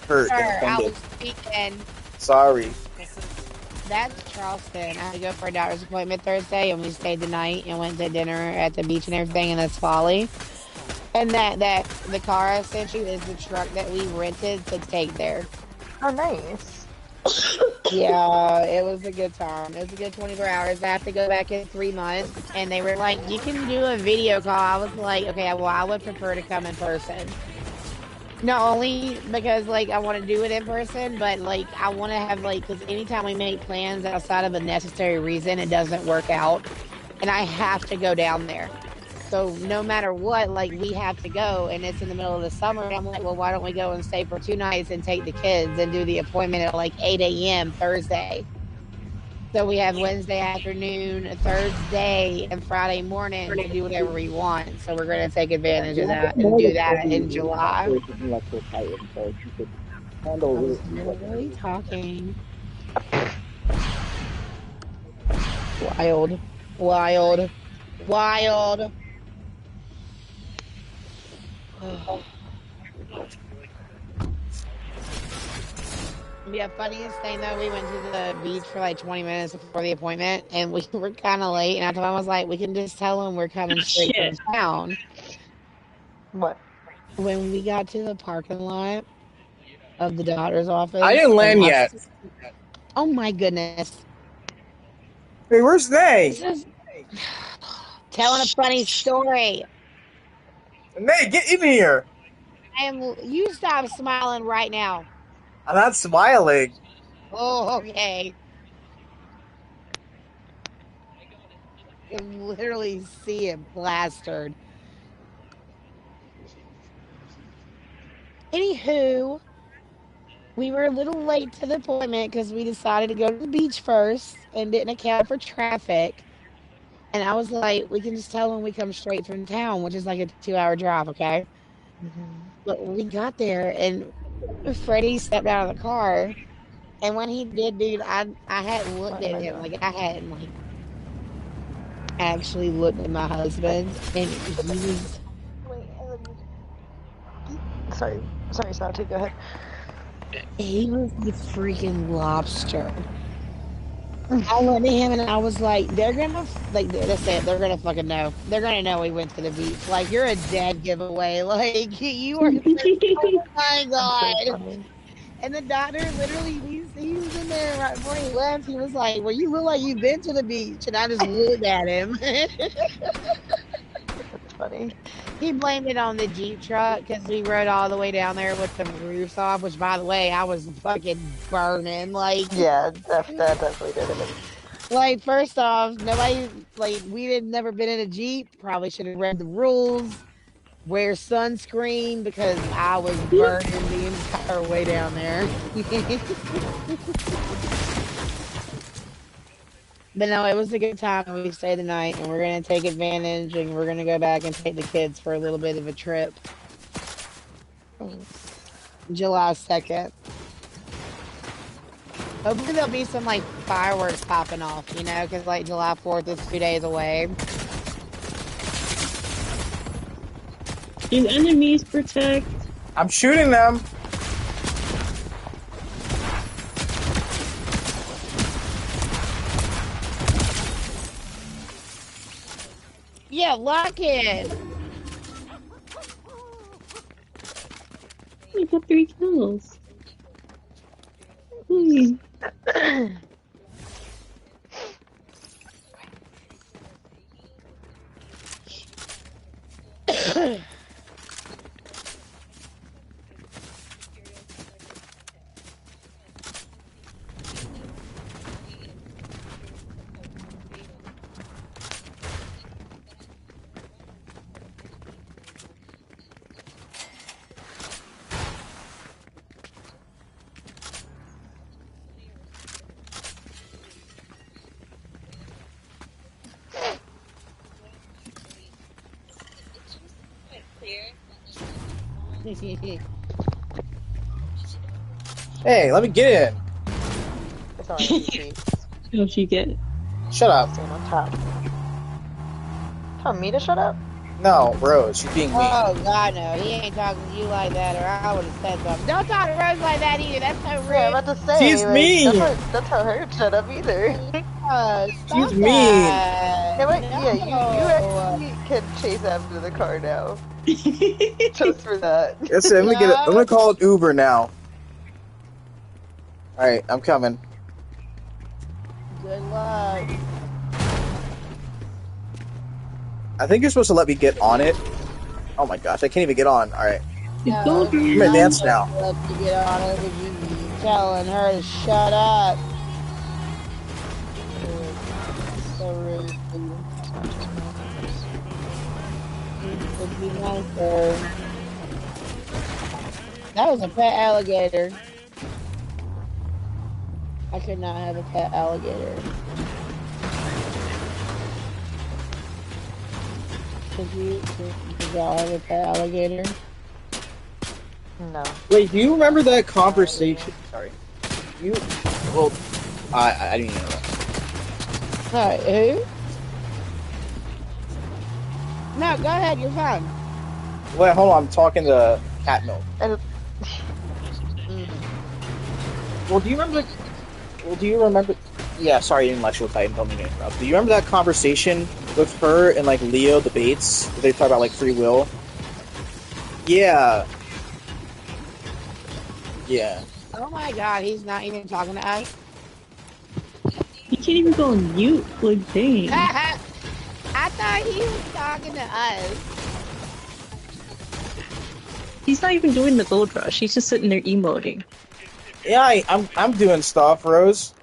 hurt and Sir, I offended. was speaking. Sorry. That's Charleston. I had to go for a doctor's appointment Thursday, and we stayed the night and went to dinner at the beach and everything, and that's Folly. And that the car I sent you is the truck that we rented to take there. Oh, nice. Yeah, it was a good time. It was a good 24 hours. I have to go back in 3 months, and they were like, "You can do a video call." I was like, "Okay, well, I would prefer to come in person." Not only because like I want to do it in person, but like I want to have like because anytime we make plans outside of a necessary reason, it doesn't work out, and I have to go down there. So no matter what, like we have to go, and it's in the middle of the summer. And I'm like, well, why don't we go and stay for 2 nights and take the kids and do the appointment at like 8 a.m. Thursday? So we have Wednesday afternoon, Thursday, and Friday morning to do whatever we want. So we're going to take advantage of that and do that in July. I was literally talking. Wild. Wild. Wild. Yeah, funniest thing though, we went to the beach for like 20 minutes before the appointment, and we were kind of late. And I told him, I was like, we can just tell them we're coming straight from town. What? When we got to the parking lot of the doctor's office, I didn't land yet. Oh my goodness! Hey, where's they? Telling a funny story. Nate, get in here. You stop smiling right now. I'm not smiling. Oh, okay. You can literally see it plastered. Anywho, we were a little late to the appointment because we decided to go to the beach first and didn't account for traffic. And I was like, we can just tell them we come straight from town, which is like a 2-hour drive, okay? But we got there and Freddie stepped out of the car. And when he did, dude, I hadn't looked at him. Like, I hadn't, like, actually looked at my husband. And he was... Sorry, Santi, go ahead. He was the freaking lobster. I looked at him and I was like, they're gonna, like, that's it. They're gonna fucking know. They're gonna know we went to the beach. Like, you're a dead giveaway. Like, you are, oh my God. And the doctor literally, he was in there right before he left. He was like, well, you look like you've been to the beach. And I just looked at him. That's funny. He blamed it on the Jeep truck because we rode all the way down there with the roofs off, which, by the way, I was fucking burning. Like, yeah, that definitely did it. Like, first off, nobody, like, we had never been in a Jeep. Probably should have read the rules. Wear sunscreen because I was burning the entire way down there. But no, it was a good time. We stayed the night, and we're going to take advantage, and we're going to go back and take the kids for a little bit of a trip. July 2nd. Hopefully there'll be some, like, fireworks popping off, you know, because, like, July 4th is 2 days away. Do enemies protect? I'm shooting them. Yeah, lock it. You got 3 kills. Hey, let me get in. It's all right. Don't you get it? Shut up. Stand on top. Tell me to shut up? No, Rose, you're being mean. Oh God, no, he ain't talking to you like that, or I would have said something. Don't talk to Rose like that either. That's so Yeah, I'm rude. about to say, She's like, mean. that's how her shut up either. She's Stop mean. Yeah, that. wait, yeah, you No, actually can chase after the car now. Just for that. Listen, I'm no. gonna call it Uber now. All right, I'm coming. Good luck. I think you're supposed to let me get on it. Oh my gosh, I can't even get on. All right, It's No, she's I'm gonna not over. dance supposed now. to let you get on it because you keep telling her to shut up. So rude. Would be nicer. That was a pet alligator. I could not have a pet alligator. Could y'all have a pet alligator? No. Wait, do you remember that conversation? Sorry. You. Well, I didn't even know that. No, who? No, go ahead, you're fine. Wait, hold on. I'm talking to Cat Milk. And Mm. Well, do you remember? Well, do you remember? Yeah, sorry, intellectual Titan. Don't mean to interrupt. Do you remember that conversation with her and like Leo the Bates? They talk about like free will. Yeah, yeah. Oh my god, he's not even talking to us. You can't even go on mute. Like, dang. I thought he was talking to us. He's not even doing the gold rush. He's just sitting there emoting. Yeah, I'm doing stuff, Rose.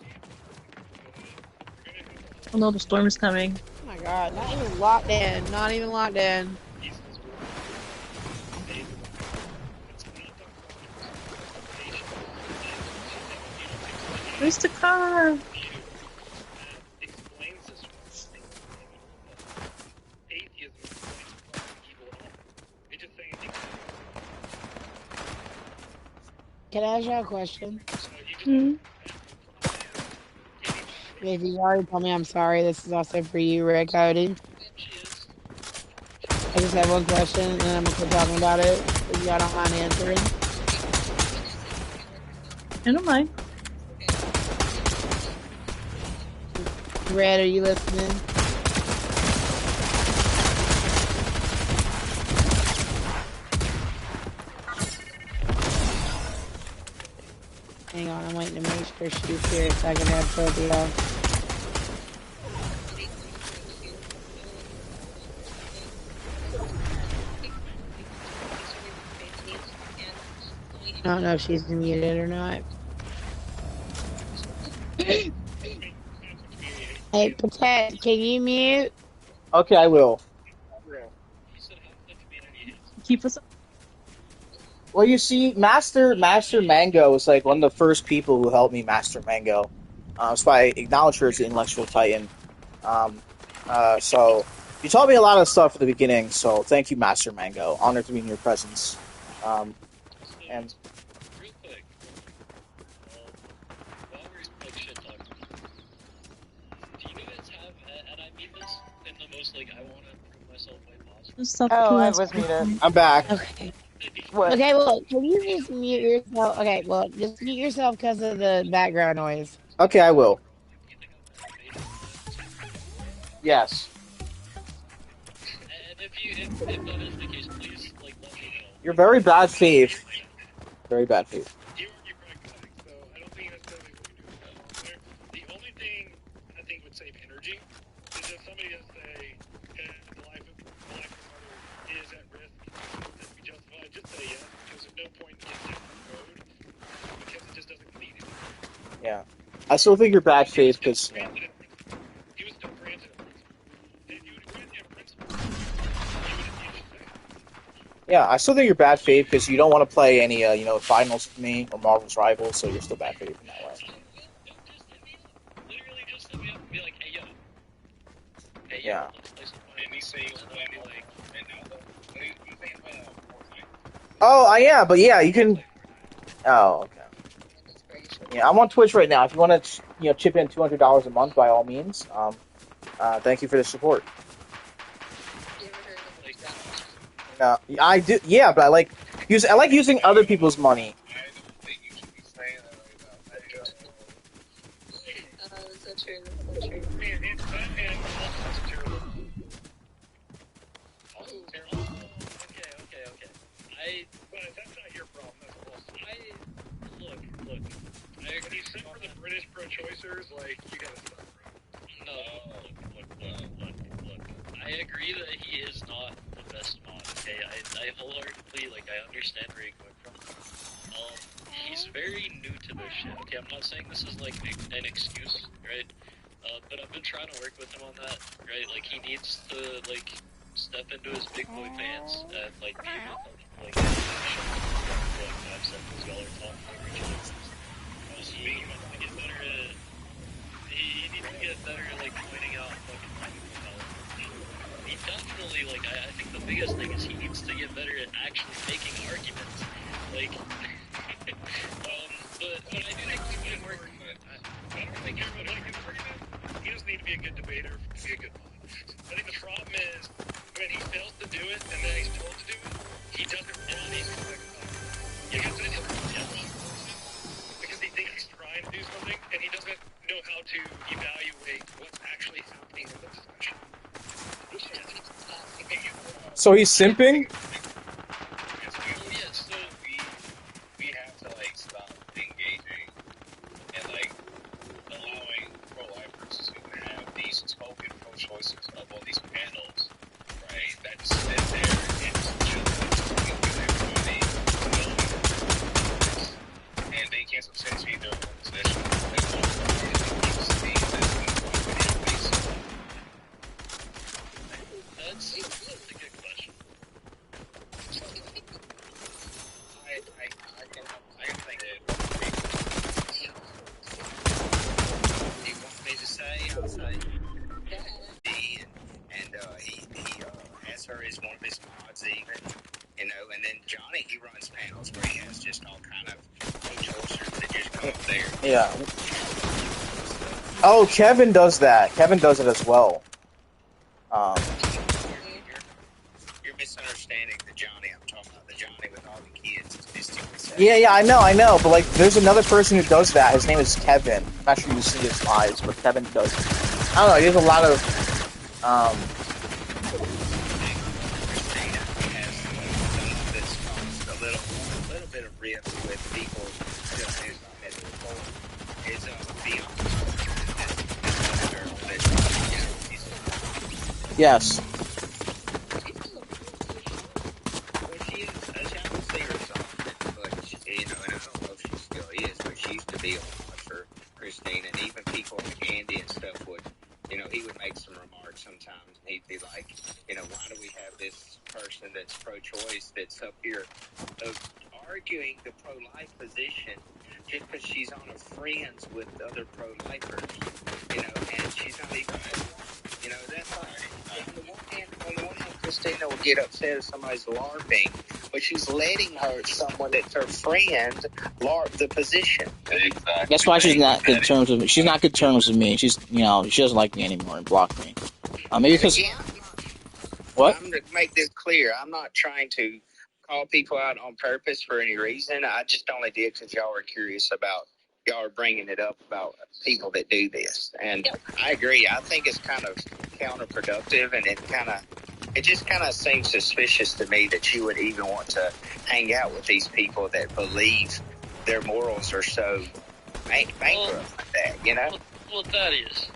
Oh no, the storm is coming. Oh my god, not even locked in. Not even locked in. Where's the car? Can I ask you a question? Hmm. If you already told me, I'm sorry. This is also for you, Rick Cody. I just have one question, and then I'm gonna quit talking about it. If y'all don't mind answering. I don't mind. Red, are you listening? Hang on, I'm waiting to make sure she's here so I can have Toby off. I don't know if she's muted or not. Hey, Patet, can you mute? Okay, I will. Keep us up. Well, you see, Master Mango was like one of the first people who helped me master Mango. So I acknowledge her as the intellectual Titan. Um, so you taught me a lot of stuff at the beginning. So thank you, Master Mango. Honored to be in your presence. And Stop oh, looking I last was muted. I'm back. Okay. What? Okay, well, can you just mute yourself? Okay, well, just mute yourself because of the background noise. Okay, I will. Yes. You're very bad faith. Very bad faith. Yeah. I still think you're bad faith because yeah, I still think you're bad faith because you don't want to play any finals with me or Marvel's Rivals, so you're still bad faith in that way. Yeah. Oh, yeah, but yeah, you can. Oh, okay. Yeah, I'm on Twitch right now. If you want to, chip in $200 a month, by all means. Thank you for the support. No, I do. Yeah, but I like using other people's money. I don't think you should be saying that right now. That's so true. That's so true. And also terrible. Also terrible. Okay. But that's not your problem. That's also. Look. When you sit for the British pro-choicers, like, you gotta stop, bro. No, look. I agree that he is not the best mod, okay? I wholeheartedly, I understand where you're coming from. He's very new to this shit, okay? I'm not saying this is, an excuse, right? But I've been trying to work with him on that, right? He needs to, step into his big boy pants and, be able to, I've said this, y'all are talking over each other. He needs to get better at, pointing out fucking he definitely, I think the biggest thing is he needs to get better at actually making arguments. But I do think he can work. I don't really care about making an argument. He doesn't need to be a good debater to be a good mod. I think the problem is when he fails to do it and then he's told to do it, he doesn't really because he thinks he's trying to do something and he doesn't know how to evaluate what's actually happening in the discussion. So he's simping? We have to stop engaging and allowing pro-lifers to have these token pro-choices up on these panels, right? That just sit there and just chill with everybody, and they can't substantiate their own position. That's a good question. I can think that He wants me to say, I'll say. And he has her as one of his mods even, and then Johnny, he runs panels where he has just all kind of pro-choicers that just come up there. Yeah. Oh, Kevin does that. Kevin does it as well. You're misunderstanding the Johnny I'm talking about. The Johnny with all the kids. Yeah, I know. But there's another person who does that. His name is Kevin. I'm not sure you see his lives, but Kevin does it. I don't know. He has a lot of A little bit of rift with people. Is yes. Well, she is. I don't see her so often, but and I don't know if she still is, but she used to be a lot for Christine, and even people like Andy and stuff would, he would make some remarks sometimes, and he'd be like, why do we have this person that's pro-choice that's up here arguing the pro-life position just because she's on a friends with other pro-lifers, and she's not even, that's like, on the one hand, Christina will get upset if somebody's LARPing, but she's letting someone that's her friend LARP the position. Exactly. That's why she's not good terms with me. She's not good terms with me. She's, she doesn't like me anymore and blocked me. Maybe because what? I'm to make this clear. I'm not trying to call people out on purpose for any reason. I just only did because y'all were curious about y'all are bringing it up about people that do this, and I agree. I think it's kind of counterproductive, and it just kind of seems suspicious to me that you would even want to hang out with these people that believe their morals are so bankrupt like that. Well, that is.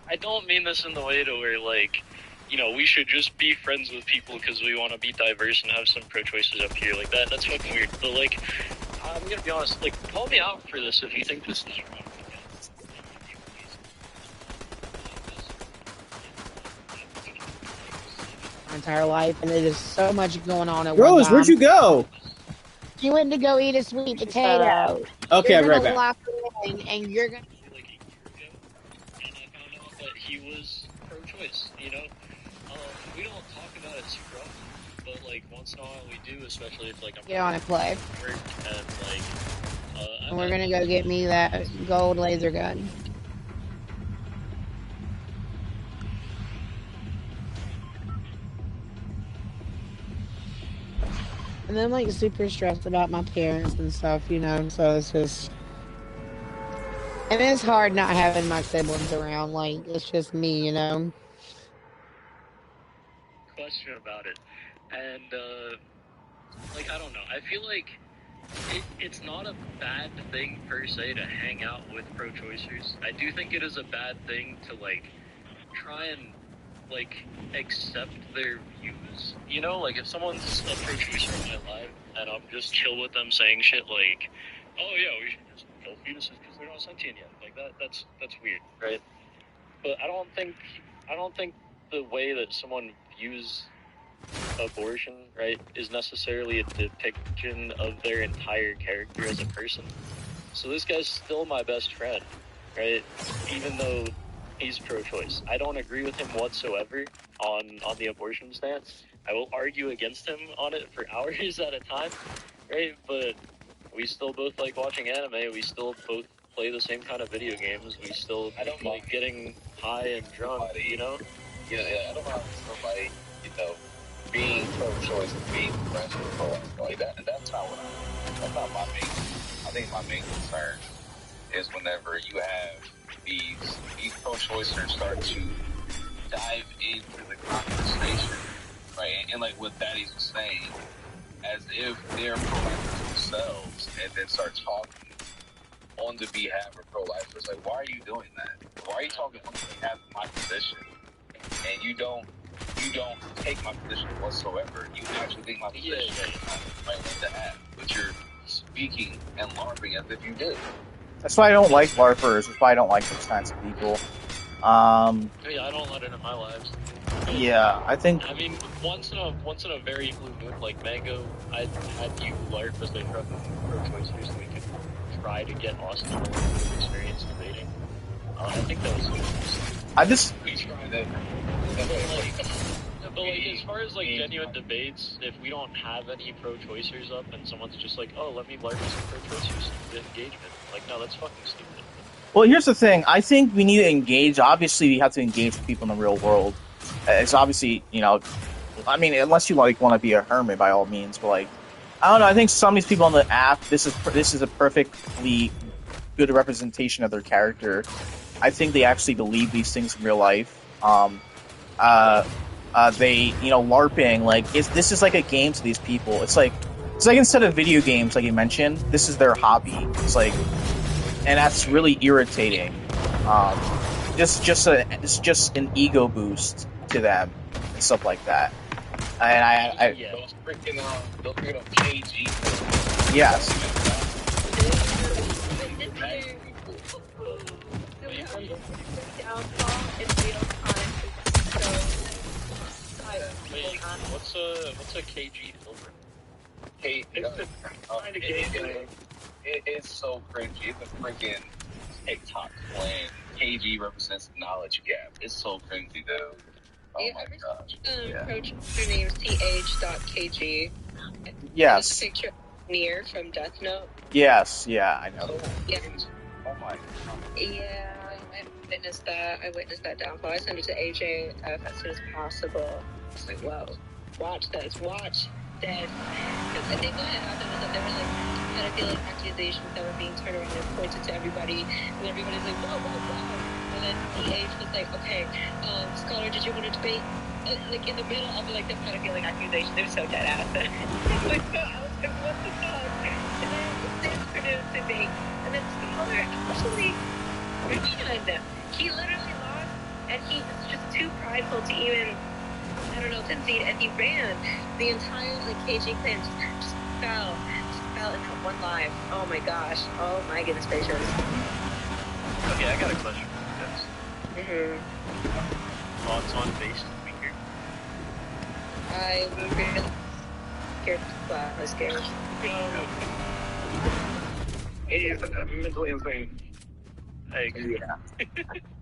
I don't mean this in the way to where we should just be friends with people because we want to be diverse and have some pro-choices up here like that. That's fucking weird. But I'm gonna be honest. Call me out for this if you think this is wrong. My entire life, and there's so much going on at Rose, one time. where'd you go? She went to go eat a sweet potato. Okay, You're I'll be right gonna back. lock her in, and you're gonna. A year ago, and I found out that he was pro-choice. We don't talk about it super often, but once in a while we do, especially if I'm Get on it, Clay. work and And we're gonna go get me that gold laser gun. And I'm like super stressed about my parents and stuff, you know. So it's just, and it's hard not having my siblings around. Like it's just me, you know. Question about it. And, like, I don't know. I feel like it's not a bad thing per se to hang out with pro-choicers. I do think it is a bad thing to, like, try and, like, accept their views. You know, like, if someone's a pro-choicer in my life and I'm just chill with them saying shit like, oh yeah, we should just kill fetuses because they're not sentient yet. Like, that's weird, right? But I don't think the way that someone views abortion, right, is necessarily a depiction of their entire character as a person. So this guy's still my best friend, right? Even though he's pro-choice. I don't agree with him whatsoever on the abortion stance. I will argue against him on it for hours at a time, right? But we still both like watching anime. We still both play the same kind of video games. We still like getting high and drunk, you know? Yeah, I don't know somebody, being pro-choice and being friends with pro-life. Like that's not what that's not my main. I think my main concern is whenever you have these pro-choicers start to dive into the conversation, right? And like what Daddy was saying, as if they're pro-lifers themselves, and then start talking on the behalf of pro-lifers. Like, why are you doing that? Why are you talking on behalf of my position? And you don't take my position whatsoever. You actually think my position is right to have, but you're speaking and LARPing as if you did. That's why I don't like LARPers. That's why I don't like those kinds of people. Yeah, I don't let it in my lives. Yeah, I think. I mean, once in a very blue moon, like Mango, I had you LARP as a pro-choicers so we could try to get Austin a little bit of experience debating. I think that was I just. We tried that. But like, as far as like genuine debates, if we don't have any pro-choicers up and someone's just like, oh, let me LARP some pro-choicers engagement, like, no, that's fucking stupid. Well, here's the thing. I think we need to engage. Obviously, we have to engage with people in the real world. It's obviously, I mean, unless you want to be a hermit, by all means. But like, I don't know. I think some of these people on the app, this is a perfectly good representation of their character. I think they actually believe these things in real life. They, LARPing, like, this is like a game to these people. It's like instead of video games, like you mentioned, this is their hobby. It's like, and that's really irritating. It's just an ego boost to them and stuff like that. And those freaking KG. Yes. What's a KG filter? It's so cringy. It's a freaking TikTok when KG represents the knowledge gap. It's so cringy, dude. Oh my gosh. Pro-choicer name ch.kg. Yes. This picture of Nier from Death Note. Yes. Yeah, I know. Yeah. Oh my god. Yeah, I witnessed that downfall. I sent it to AJ as soon as possible. It's like, whoa, watch this. Because I think what had happened was that there were like pedophilic accusations that were being turned around and pointed to everybody, and everybody's like, whoa, whoa, whoa. And then EH was like, okay, Scholar, did you want to debate? Like in the middle of like the pedophilic accusation, they were so dead ass. I was like, what the fuck? And then this produced debate, and then Scholar actually ran. He literally lost, and he was just too prideful to even, concede, and he ran. The entire KG clan just fell in that one live. Oh my gosh. Oh my goodness gracious. Okay, I got a question for you guys. Thoughts on based weaker? I was really scared. I was scared. He is mentally insane. I agree. Yeah.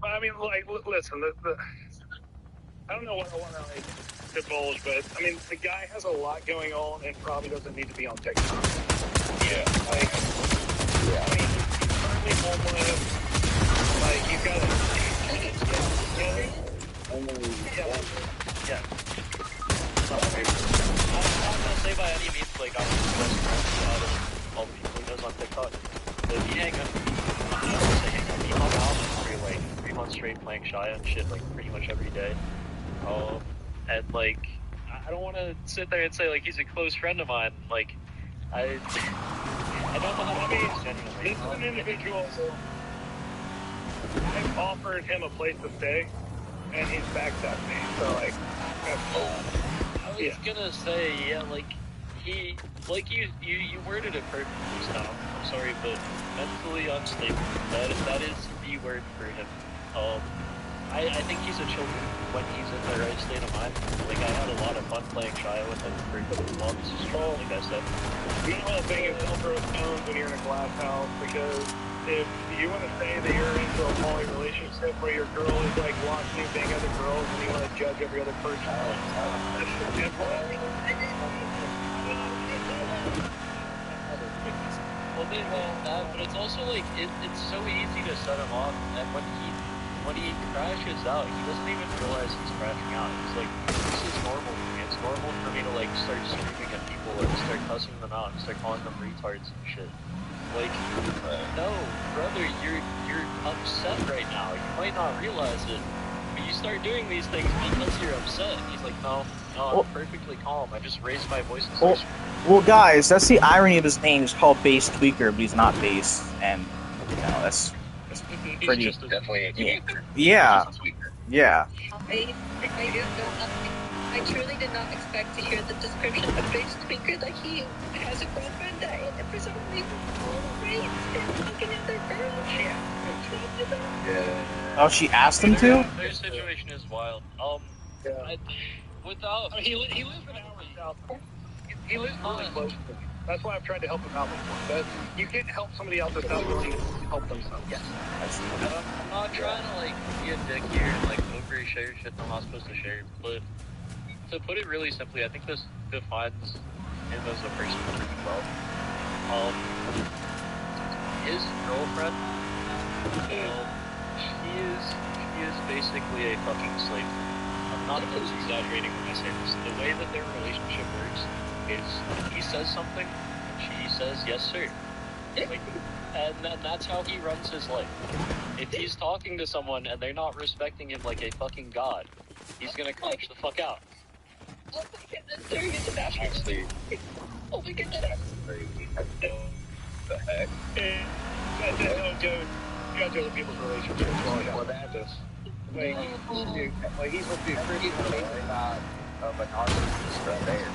I mean, like, listen, I don't know what I want to divulge, but I mean, the guy has a lot going on and probably doesn't need to be on TikTok. Yeah. I mean, he's currently homeless. Like, you've got Yeah. I'm not gonna say by any means, like, I'm thought that he hang up, I don't want to say hang up, he hung out for like 3 months straight playing Shy and shit, like pretty much every day. And like, I don't want to sit there and say like he's a close friend of mine. Like, I don't know how to be genuinely. This is an individual. I've offered him a place to stay, and he's backstabbed me. So like, I was gonna say, yeah, like he, like you worded it perfectly, Tom. I'm sorry, but mentally unstable. That is the word for him. I think he's a child when he's in the right state of mind. Like, I had a lot of fun playing Shia with him for months, like I said. you know how big is throw stones when you're in a glass house, because if you want to say that you're into a poly relationship where your girl is like watching you bang other girls and you want to judge every other person, that's the simple. Well, but it's also like it's so easy to set him off, and when he crashes out, he doesn't even realize he's crashing out. He's like, this is normal for me. It's normal for me to like start screaming at people and start cussing them out and start calling them retards and shit. Like, no, brother, you're upset right now. You might not realize it, but you start doing these things because you're upset. And he's like, no, I'm perfectly calm. I just raised my voice and started screaming. Well, guys, that's the irony of his name. He's called Bass Tweaker, but he's not bass, and you know that's pretty. He's definitely a tweaker. Yeah. He's a tweaker. Yeah. I truly did not expect to hear the description of Bass Tweaker, that he has a girlfriend that for some reason rapes and fucking other girls. Yeah. Oh, she asked him to? Their situation is wild. Without... He lives an hour south. He lives really close to me. That's why I've tried to help him out before. But you can't help somebody else that's not willing to help themselves. Yes. I'm not trying to, like, be a dick here and, like, overshare shit I'm not supposed to share, but to put it really simply, I think this defines him as a person pretty well. His girlfriend, she is basically a fucking slave. I'm not exaggerating when I say this. The way that their relationship works is he says something and she says yes sir. Like, and that's how he runs his life. If he's talking to someone and they're not respecting him like a fucking god, he's gonna crash the fuck out. Oh my goodness, there he is. Actually, Oh my goodness. the heck? You gotta deal with people's relationships. Well, that is. He's supposed to be a Christian, not of a narcissist right there.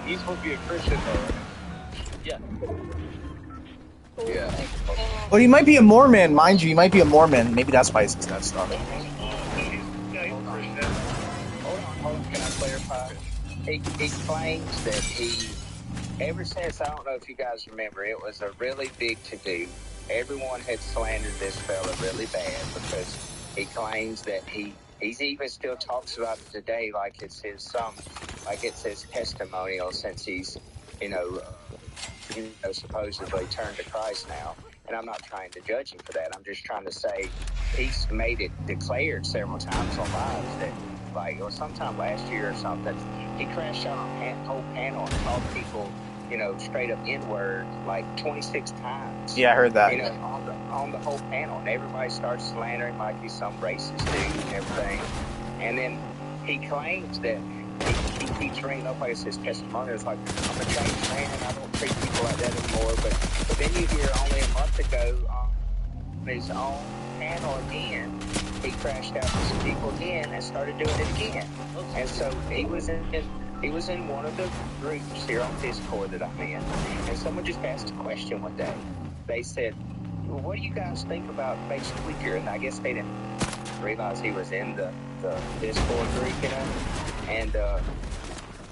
He's supposed to be a Christian, though. Yeah. Yeah. Well, he might be a Mormon, mind you. He might be a Mormon. Maybe that's why he says that stuff. Hold on, can I clarify? He claims that ever since, I don't know if you guys remember, it was a really big to-do. Everyone had slandered this fella really bad because he claims that he's even still talks about it today like it's his testimonial, since he's, supposedly turned to Christ now. And I'm not trying to judge him for that. I'm just trying to say he's made it declared several times on lives that, or sometime last year or something, he crashed out on whole panel and called people, straight up N-word 26 times. Yeah, I heard that. On the whole panel, and everybody starts slandering like he's some racist dude and everything. And then he claims that he keeps ringing up like it's his testimony. It's like, I'm a changed man, I don't treat people like that anymore. But then you hear only a month ago on his own panel again, he crashed out with some people again and started doing it again. And so he was in one of the groups here on Discord that I'm in, and someone just asked a question one day. They said, well, what do you guys think about Bass Tweaker? And I guess they didn't realize he was in the Discord group, and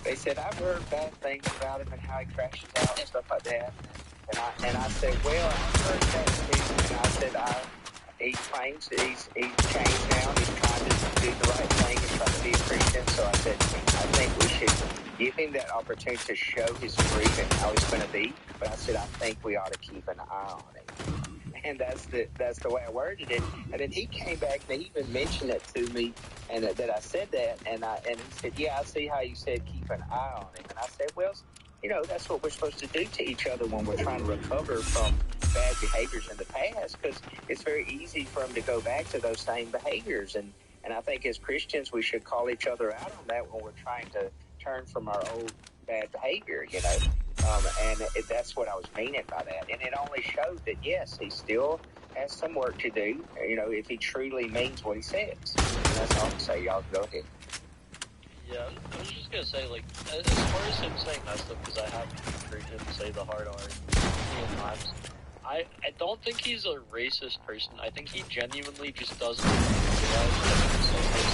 they said, I've heard bad things about him and how he crashes out and stuff like that. And I said, well, I've heard that too. And I said, he claims that he's changed now and he's trying to do the right thing and trying to be a Christian. So I said, I think we should give him that opportunity to show his fruit and how he's going to be. But I said, I think we ought to keep an eye on him. And that's the way I worded it. And then he came back and he even mentioned it to me, and that I said that. And he said, yeah, I see how you said keep an eye on him. And I said, well, that's what we're supposed to do to each other when we're trying to recover from bad behaviors in the past, because it's very easy for them to go back to those same behaviors. And I think as Christians, we should call each other out on that when we're trying to turn from our old bad behavior, that's what I was meaning by that. And it only showed that, yes, he still has some work to do, if he truly means what he says. And that's all I'm saying. Y'all go ahead. Yeah, I was just gonna say, like, as far as him saying that stuff, because I have heard him say the hard R many times, I don't think he's a racist person. I think he genuinely just doesn't realize that he's saying those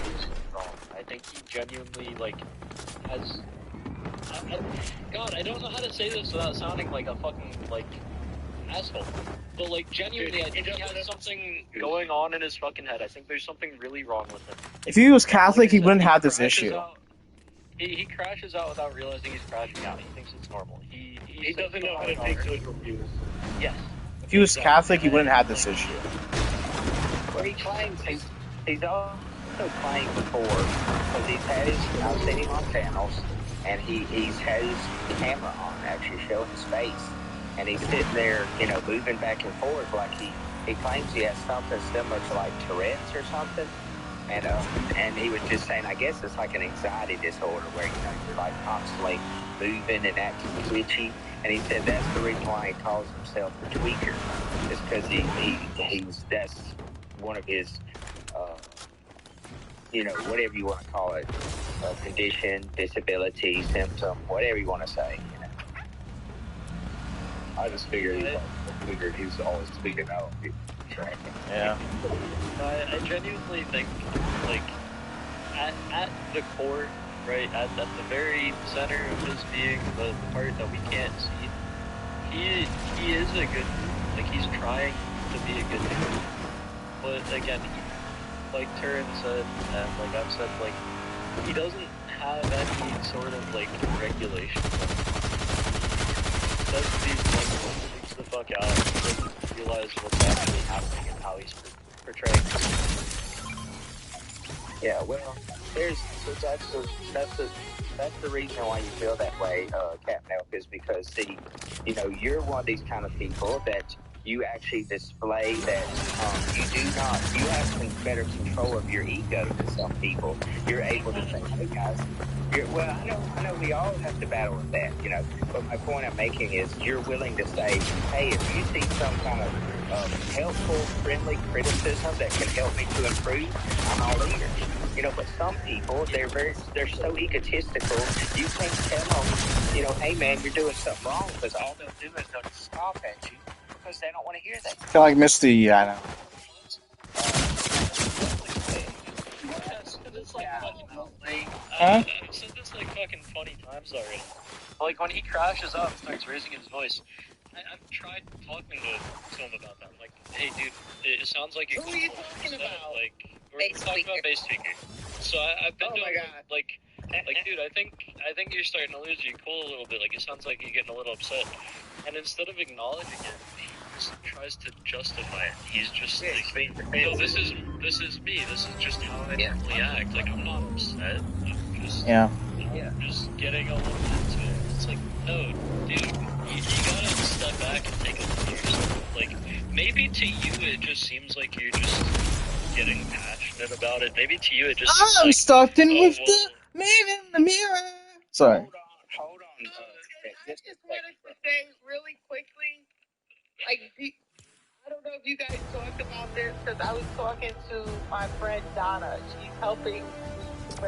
things is wrong. I think he genuinely, like, has... God, I don't know how to say this without sounding like a fucking, like, asshole. But, like, genuinely, I think he has something going on in his fucking head. I think there's something really wrong with him. If he was Catholic, he wouldn't have this issue. He crashes out without realizing he's crashing out. He thinks it's normal. He doesn't know how to take social cues. Yes. If he was Catholic, he wouldn't have this issue. Well, he claims he's also claimed before, because I've seen him on channels, and he's had his camera on, actually showing his face, and he's sitting there, moving back and forth like he claims he has something similar to like Tourette's or something. And he was just saying, I guess it's like an anxiety disorder where, you're like constantly moving and acting twitchy. And he said that's the reason why he calls himself a tweaker. It's because that's one of his, whatever you want to call it, condition, disability, symptom, whatever you want to say. I just figured he was always speaking out. Yeah. I genuinely think, like, at the core, right, at the very center of his being, the part that we can't see, he is a good, like, he's trying to be a good dude. But again, like Turin said, and like I've said, like, he doesn't have any sort of, like, regulation. He does these things, freaks the fuck out, he doesn't realize what's actually happening and how he's portraying this. Yeah, well, that's the reason why you feel that way, Captain Elk, is because, see, you're one of these kind of people that you actually display that you have some better control of your ego than some people. You're able to say, hey guys, I know we all have to battle with that, but my point I'm making is you're willing to say, hey, if you see some kind of helpful, friendly criticism that can help me to improve, I'm all ears. But some people, they're so egotistical, you can't tell them, hey man, you're doing something wrong, because all they'll do is they'll scoff at you because they don't want to hear that. I feel like Misty, I know. I've said this like fucking 20 times already. Like when he crashes up and starts raising his voice, I've tried talking to him about that. I'm like, hey dude, it sounds like you're... Who are you talking about? Like, we're talking about Bass Tweaker. So I've been doing, like, dude, I think you're starting to lose your cool a little bit. Like, it sounds like you're getting a little upset. And instead of acknowledging it, he just tries to justify it. He's just like, no, this is me. This is just how I normally act. Like, I'm not upset. I'm just getting a little into it. It's like, no, dude, you gotta step back and take a look at yourself. Like, maybe to you it just seems like you're just getting passionate about it. Maybe to you it just seems I'm like, starting with the man in the mirror. Sorry. Hold on. I just wanted to say really quickly, like, I don't know if you guys talked about this, because I was talking to my friend Donna. She's helping.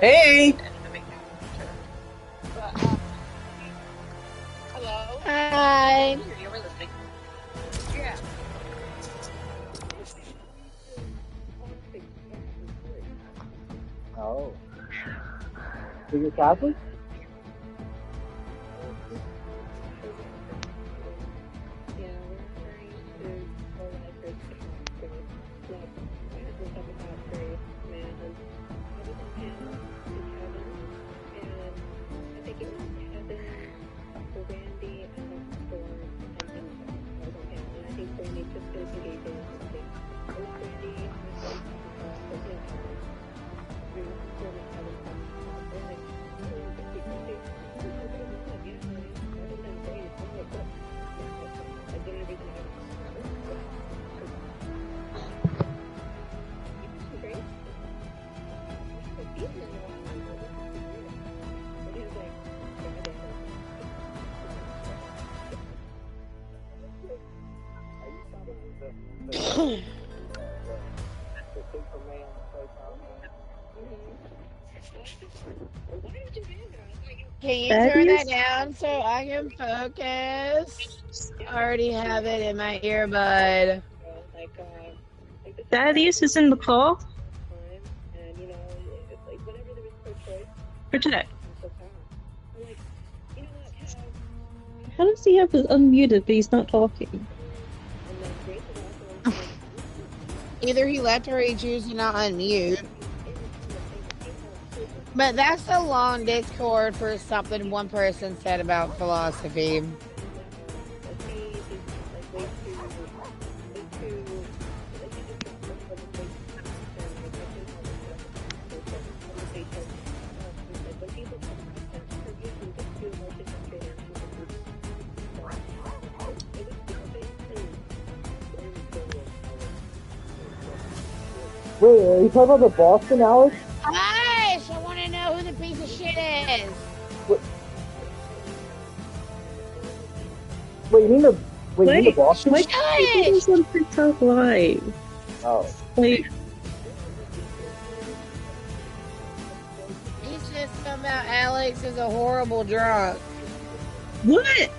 Hey! But, hello? Hi. You were listening. Yeah. Oh. So you're Catholic? Superman playtime. Why did you do that? I thought you Can you turn that Thaddeus? down so I can focus? I already have it in my earbud. like this is Thaddeus is in the call? time, and it's like whenever there was pro-choice, Protect. I'm so proud. I'm like, you know what, Kev? How does he have it unmuted but he's not talking? And then Grace is also like, Either he left or he chooses to not unmute. But that's a long Discord for something one person said about philosophy. Wait, are you talking about the Boston, Alex? Hush! I want to know who the piece of shit is. Wait, you mean the Boston? Why Shut can't it! you do this on TikTok Live? Oh. Like, He's just talking about Alex is a horrible drunk. what?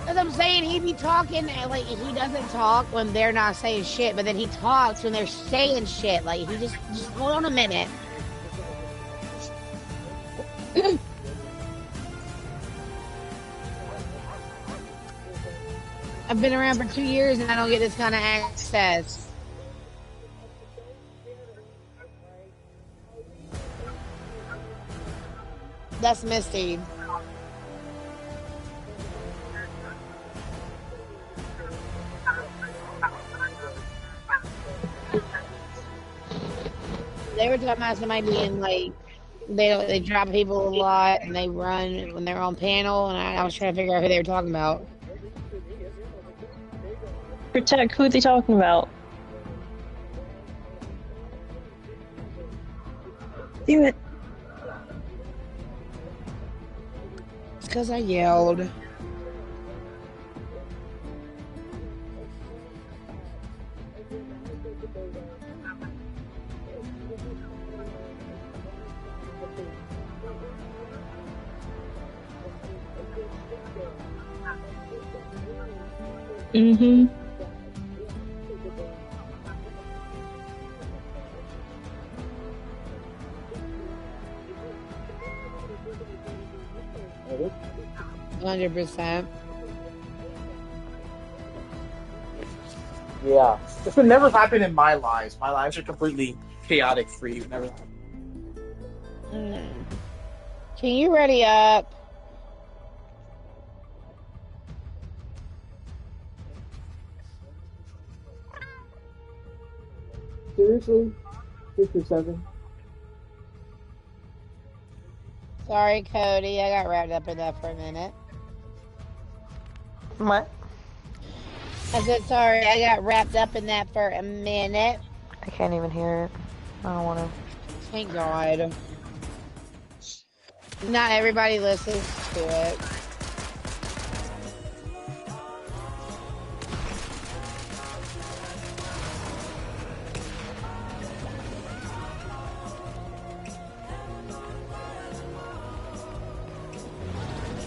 As I'm saying, he be talking and like he doesn't talk when they're not saying shit, but then he talks when they're saying shit. Like he just hold on a minute. I've been around for 2 years and I don't get this kind of access. That's Misty. They were talking about somebody being like they drop people a lot and they run when they're on panel, and I was trying to figure out who they were talking about. Protect, who are they talking about? Do it. It's because I yelled. Mm-hmm. Okay. 100%. Yeah. This would never happen in my lives. My lives are completely chaotic free. Never. Can you ready up? Seriously? 6 or 7? Sorry, Cody. I got wrapped up in that for a minute. What? I said sorry. I got wrapped up in that for a minute. I can't even hear it. I don't want to. Thank God. Not everybody listens to it.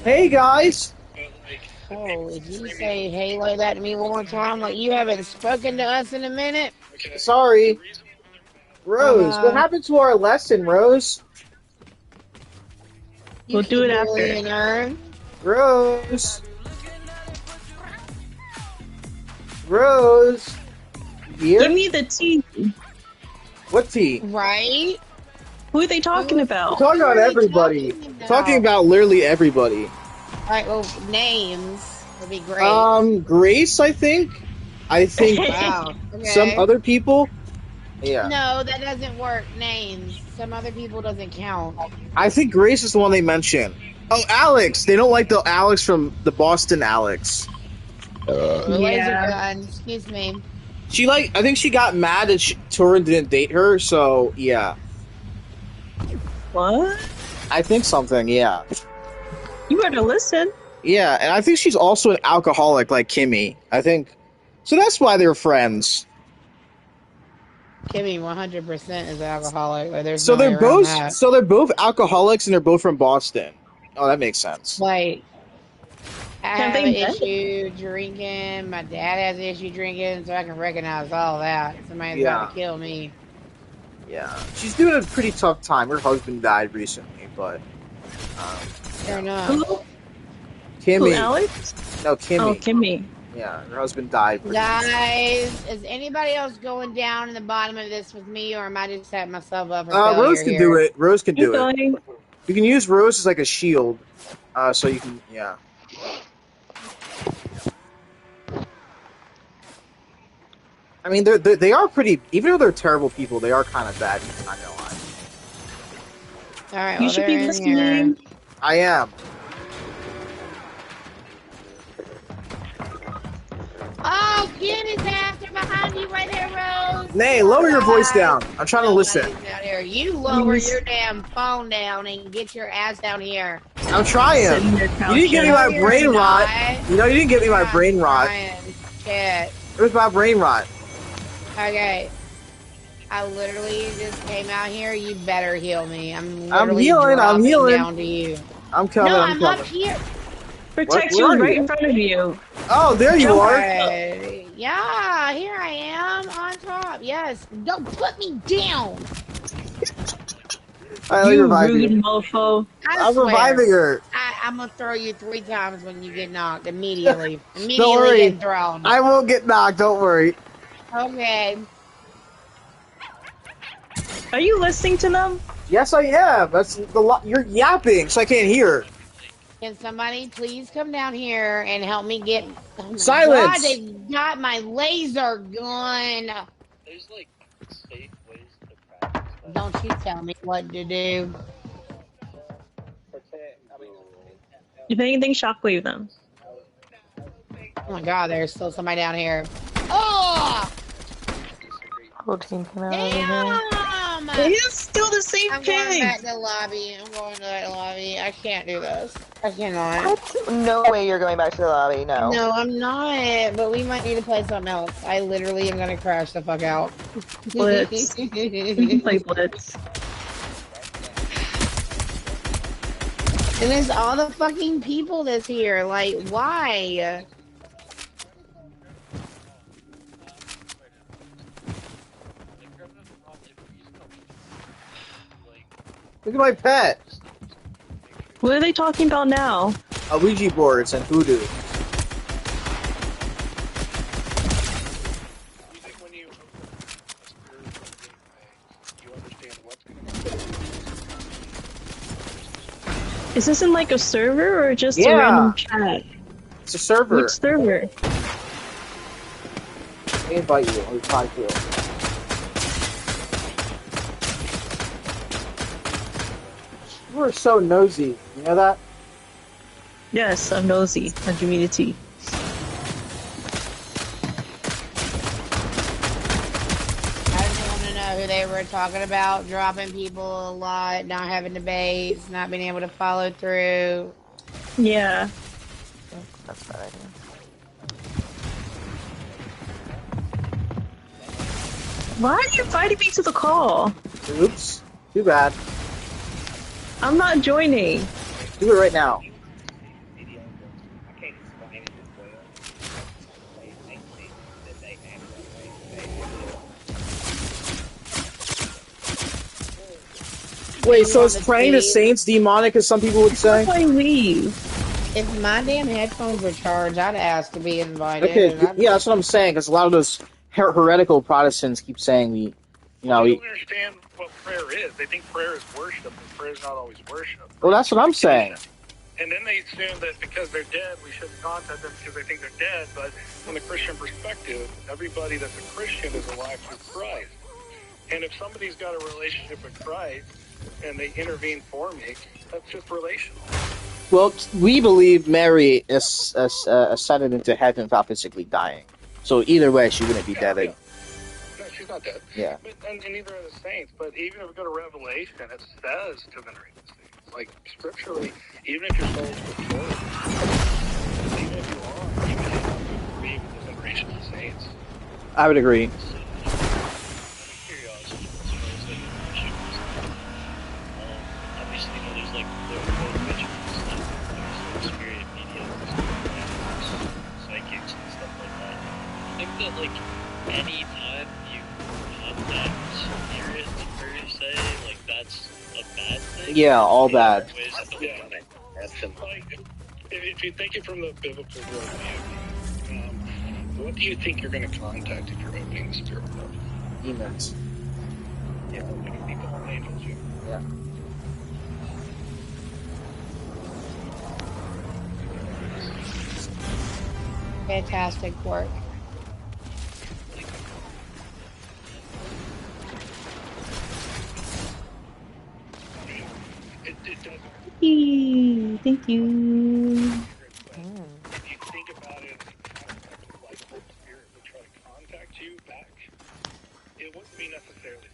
Hey guys! Oh, did you say hey like that to me one more time? Like you haven't spoken to us in a minute? Sorry. Rose, what happened to our lesson, Rose? You We'll do it keep after. bullying her. Rose? Rose? Here? Give me the tea. What tea? Right? Who are they talking We're about? talking about Who are we everybody. talking about? Talking about literally everybody. Alright, well, names would be great. Grace, I think. Wow. Okay. Some other people. Yeah. No, that doesn't work. Names. Some other people doesn't count. I think Grace is the one they mentioned. Oh, Alex. They don't like the Alex from the Boston Alex. Laser Yeah. gun. Excuse me. I think she got mad that Turin didn't date her, so yeah. What? I think something, yeah. You better listen. Yeah, and I think she's also an alcoholic like Kimmy. I think So that's why they're friends. Kimmy 100% is alcoholic. Like, there's So no they're way around both that. so they're both alcoholics and they're both from Boston. Oh, that makes sense. Like, I Have have they an met? issue drinking. My dad has an issue drinking, so I can recognize all that. Somebody's about to Yeah, kill me. yeah. She's doing a pretty tough time. Her husband died recently, but Fair yeah. enough. Who? Who? Kimmy, Alex? no Oh, Kimmy. Kimmy. Yeah, her husband died pretty recently. Guys, is anybody else going down in the bottom of this with me, or am I just setting myself up for failure Rose can do here? it. Rose can I'm do it. going. You can use Rose as like a shield. So you can, yeah. I mean, they are pretty. Even though they're terrible people, they are kind of bad. I'm not gonna lie. All right, You well, should they're be in here. listening. I am. Oh, get his ass! They're behind you right there, Rose. Nay, lower your voice down. I'm trying to listen. Nobody's down here. You lower your damn phone down and get your ass down here. I'm trying. Sitting there You didn't give me No, my you're brain rot. not. You know, you didn't give me my I'm brain rot. trying. Shit. It was my brain rot. Okay. I literally just came out here. You better heal me. I'm literally I'm dropping healing. down to you. I'm coming. No, I'm I'm coming. up here. Protection right in front of you. Oh, there you are. Okay. Yeah, here I am on top. Yes. Don't put me down. I You revive rude you. mofo. I'm swear, reviving her. I'm gonna throw you 3 times when you get knocked. Immediately. Don't Immediately worry. get thrown. I won't get knocked. Don't worry. Okay. Are you listening to them? Yes, I am. That's the you're yapping, so I can't hear. Can somebody please come down here and help me get... Oh my Silence! God, they got my laser gun. There's like safe ways to practice that. Don't you tell me what to do. If anything, shockwave them. Oh my God, there's still somebody down here. Oh! Whole team came out over here. Damn! It is still the same I'm going pig. back to the lobby. I'm going to that lobby. I can't do this. I cannot. What? No way you're going back to the lobby. No. No, I'm not. But we might need to play something else. I literally am gonna crash the fuck out. Blitz. We can play Blitz. And there's all the fucking people that's here. Like, why? Look at my pet. What are they talking about now? Ouija boards and voodoo. You think when you you understand what's going on? Is this in like a server or just a Yeah. random chat? It's a server. Which server? Let me invite you. I'll reply to it. You are so nosy. You know that? Yes, I'm nosy. I'm community. I just want to know who they were talking about. Dropping people a lot, not having debates, not being able to follow through. Yeah. That's a bad idea. Why are you inviting me to the call? Oops. Too bad. I'm not joining. Do it right now. Wait, so is praying to saints demonic, as some people would say? How do I leave? If my damn headphones were charged, I'd ask to be invited. Okay, and I'd- yeah, that's what I'm saying, because a lot of those heretical Protestants keep saying They don't understand what prayer is. They think prayer is worship, and prayer is not always worship. Well, that's what I'm saying. And then they assume that because they're dead, we shouldn't contact them because they think they're dead. But from the Christian perspective, everybody that's a Christian is alive through Christ. And if somebody's got a relationship with Christ and they intervene for me, that's just relational. Well, we believe Mary is ascended into heaven without physically dying. So either way, she wouldn't be dead. Yeah. No, she's not dead. Yeah. But, and neither are the saints. But even if we go to Revelation, it says to venerate the saints. Like, scripturally, even if your soul is destroyed, even if you are, you can believe in the veneration of the saints. I would agree. Out of curiosity, as far as like emotions, obviously, you know, there's like the rituals, there's spirit mediums, psychics, and stuff like that. I think that like any time you contact spirits per se, like that's a bad thing. Yeah, all Or is there bad. ways to Yeah. like Like, if you think it from the biblical worldview, what do you think you're going to contact if you're opening the spirit world? Demons. Yeah, what do you think all angels do? Yeah. Fantastic work. It doesn't. Thank you. If you think about it, like the spirit would try to contact you back, it wouldn't be necessarily.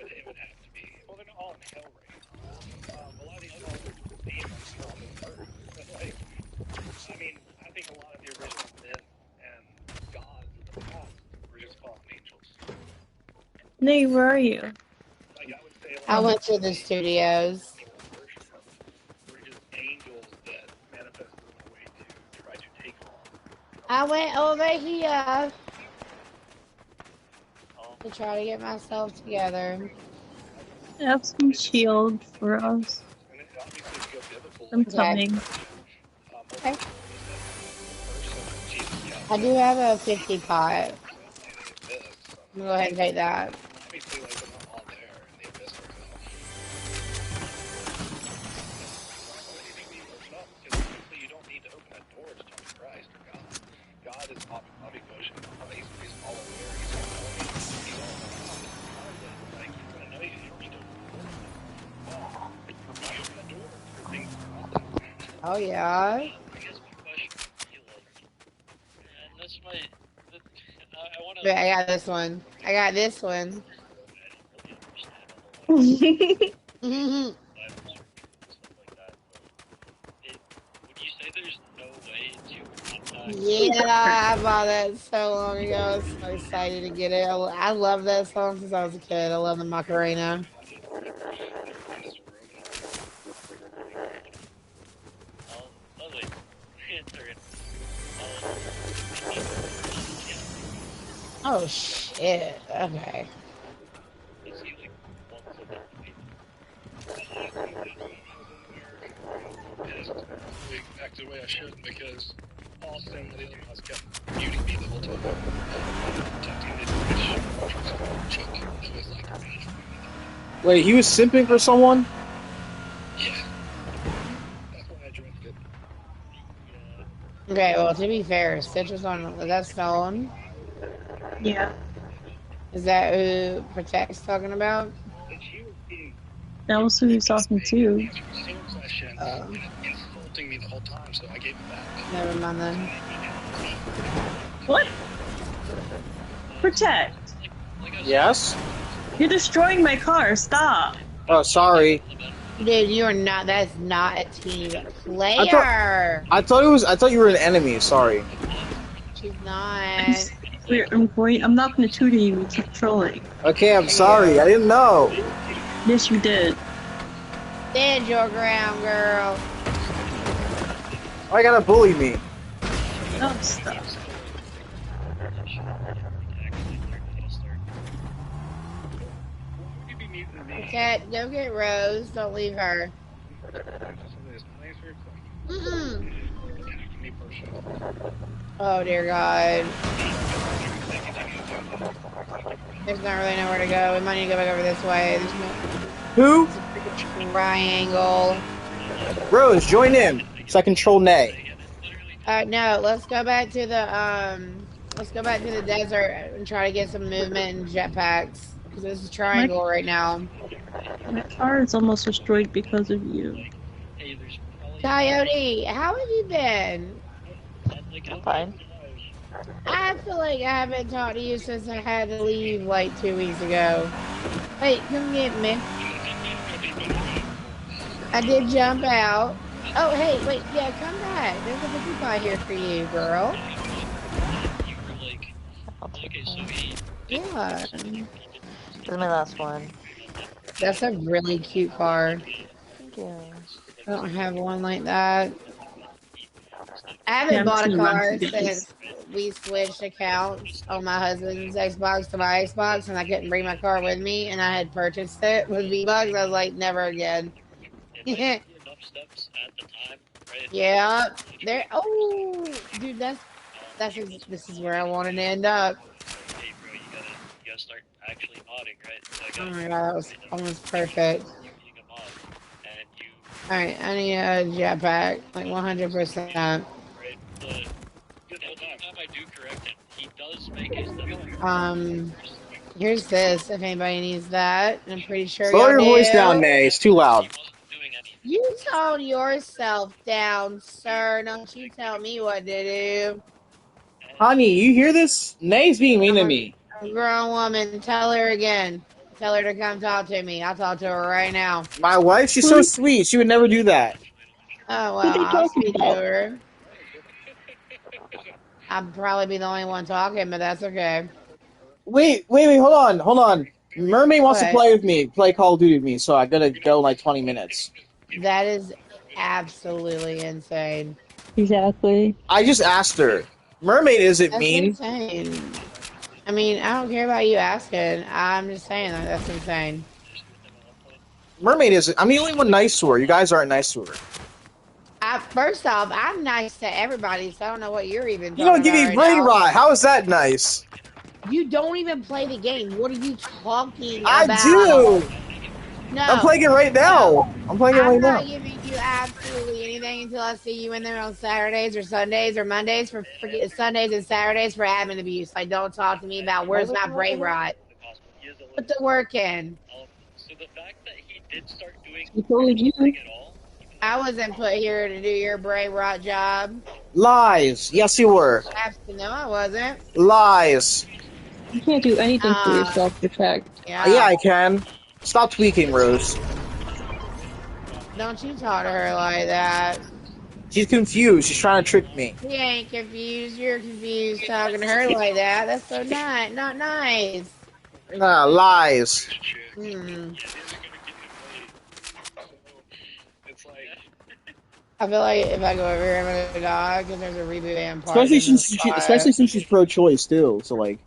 It would have to be. Well, they're not all in hell right now. A lot of these are demons from this earth. But like, I mean, I think a lot of the original men and gods of the past were just fallen angels. Nate, where are you? Like I would say, like, I went to the studios. worship were just angels that manifested in a way to try to take on. I went over here to try to get myself together. I have some shield for us. And then obviously, if you go biblical, I'm like, coming. Okay. I do have a 50 pot. I'm gonna go ahead and take that. obviously, like, they're not all there in the abyss right now. Why do you think we open up? Because obviously, you don't need to open that door to talk to Christ or God. God is omnipotent. He's all aware. He's all knowing. He's all around. Like, he's gonna know you first. You open the door for things to happen. Oh yeah. I guess my question would be like, and this might, I want to. Wait, I got this one. I got this one. I don't really understand a whole Mhm. lot of stuff like that. Would you say there's no way to contact? Yeah, I bought that so long ago. I was so excited to get it. I love that song since I was a kid. I love the Macarena. Oh wait, answer. Oh shit. Okay. Is he like once a week? Acted the way I shouldn't because all seven of the other guys kept muting me the whole time. Protecting me, which Chuck was like, Wait, he was simping for someone? yeah. That's why I joined it. Okay, well to be fair, Stitch was on that stone. Yeah, Is that who Protect's talking about? that was who he was talking to. Insulting me the whole time, so I gave it back. Never mind then. What? Protect. Yes? You're destroying my car. Stop. Oh, sorry. Dude, you are not. That's not a team player. I thought you were an enemy. Sorry. She's not. I'm not going to tutor you. You keep trolling. Okay, I'm sorry. I didn't know. Yes, you did. Stand your ground, girl. Why you gotta bully me? Oh, stop. Cat, go get Rose. Don't leave her. Mm-mm. Oh dear God. There's not really nowhere to go. We might need to go back over this way. There's no. Who? Triangle. Rose, join in. So I control Nay. No, let's go back to the desert and try to get some movement and jetpacks. Because this is triangle right now. My car is almost destroyed because of you. Coyote, how have you been? I'm fine. I feel like I haven't talked to you since I had to leave like 2 weeks ago. Wait, come get me. I did jump out. Oh, hey, wait, yeah, come back. There's a cookie pie here for you, girl. You were like, I'll take okay, so that. he didn't Yeah, use the, he didn't use This the is my last one. that's a really cute car. Thank you. I don't have one like that. I Yeah, haven't I'm bought a still run car to guys. since we switched accounts on my husband's Xbox to my Xbox, and I couldn't bring my car with me, and I had purchased it with V-Bucks. I was like, never again. it might not be enough steps at the time, right? Yeah, there. Oh, dude, this is where I wanted to end up. Hey, bro, you gotta start actually modding, right? So I Oh gotta my give god, that was almost perfect. you being a mod, and you, All right, I need a jetpack, like 100%. right? The only time I do correct him, he does make a step forward. Here's this. If anybody needs that, I'm pretty sure Slow y'all your voice down, do. Nay. It's too loud. He wasn't doing anything. You tone yourself down, sir. Don't you tell me what to do. And Honey, you hear this? Nay's being mean I'm to a, me. a grown woman. Tell her again. Tell her to come talk to me. I'll talk to her right now. My wife, she's so What, sweet. She would never do that. Oh, what well, are they I'll talking speak to about? her. I'll probably be the only one talking, but that's okay. Wait, hold on. Mermaid wants to What? play with me, play Call of Duty with me, so I gotta go in like 20 minutes. That is absolutely insane. Exactly. I just asked her. Mermaid isn't That's mean. insane. I mean, I don't care about you asking. I'm just saying that that's insane. Mermaid isn't. I'm the only one nice to her. You guys aren't nice to her. First off, I'm nice to everybody, so I don't know what you're even You don't talking give about me right brain now. rot. How is that nice? You don't even play the game. What are you talking I about? do. I'm No, playing it right no. now. I'm playing it I'm right not now. giving you absolutely anything until I see you in there on Saturdays or Sundays or Mondays for forget Sundays and Saturdays for admin abuse. Like, don't talk to me about where's my brain rot. he is a Put little. the work in. So the fact that he did start doing I told you. nothing at all, even I though wasn't put here to do your brain rot job. Lies. Yes, you were. No, I wasn't. Lies. You can't do anything for Uh, yourself, protect. Yeah, yeah. I can. Stop tweaking, Rose. Don't you talk to her like that. She's confused. She's trying to trick me. He ain't confused. You're confused talking to her like that. That's so not nice. Nah, lies. Shit. Hmm. Yeah, these are gonna get him late. So it's like, I feel like if I go over here, I'm gonna die because there's a reboot and part in this spot. Especially since she's pro-choice too. So like,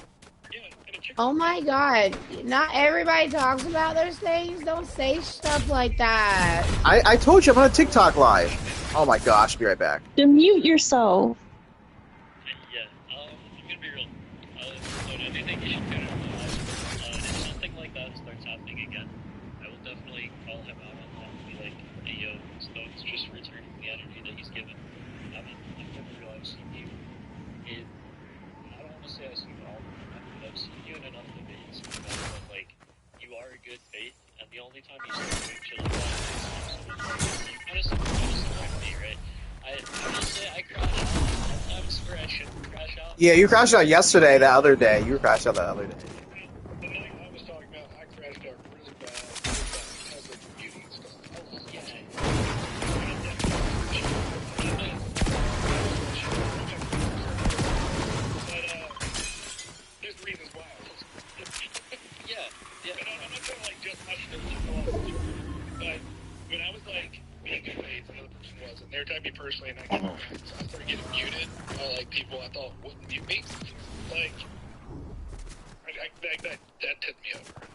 yeah, and a chick. Oh my god. Not everybody talks about those things. Don't say stuff like that. I told you I'm on a TikTok live. Oh my gosh, be right back. Then mute yourself. yeah, I'm gonna be real. Look, I do think you should put it on the list. If something like that starts happening again, I will definitely call him out on that and be like, hey yo, Stone's just returning the energy that he's given. I mean, I've never real, I've seen you in, I don't want to say I've seen you all the time, but I've seen you in enough debates that, like, you are a good faith, and the only time you start doing shit like that is you kind of support me, right? I will say I crash out sometimes where I shouldn't crash out. Yeah, you crashed out yesterday. That other day, you crashed out that other day. The night I was talking about, I crashed out really bad because of the muting stuff. I was there's reasons why. Yeah. And I'm not saying like just my shit was just but when I was like being good faith, another person was, and they were talking to me personally, and I started getting muted by like people I thought wouldn't mute me. Like, that tipped me over.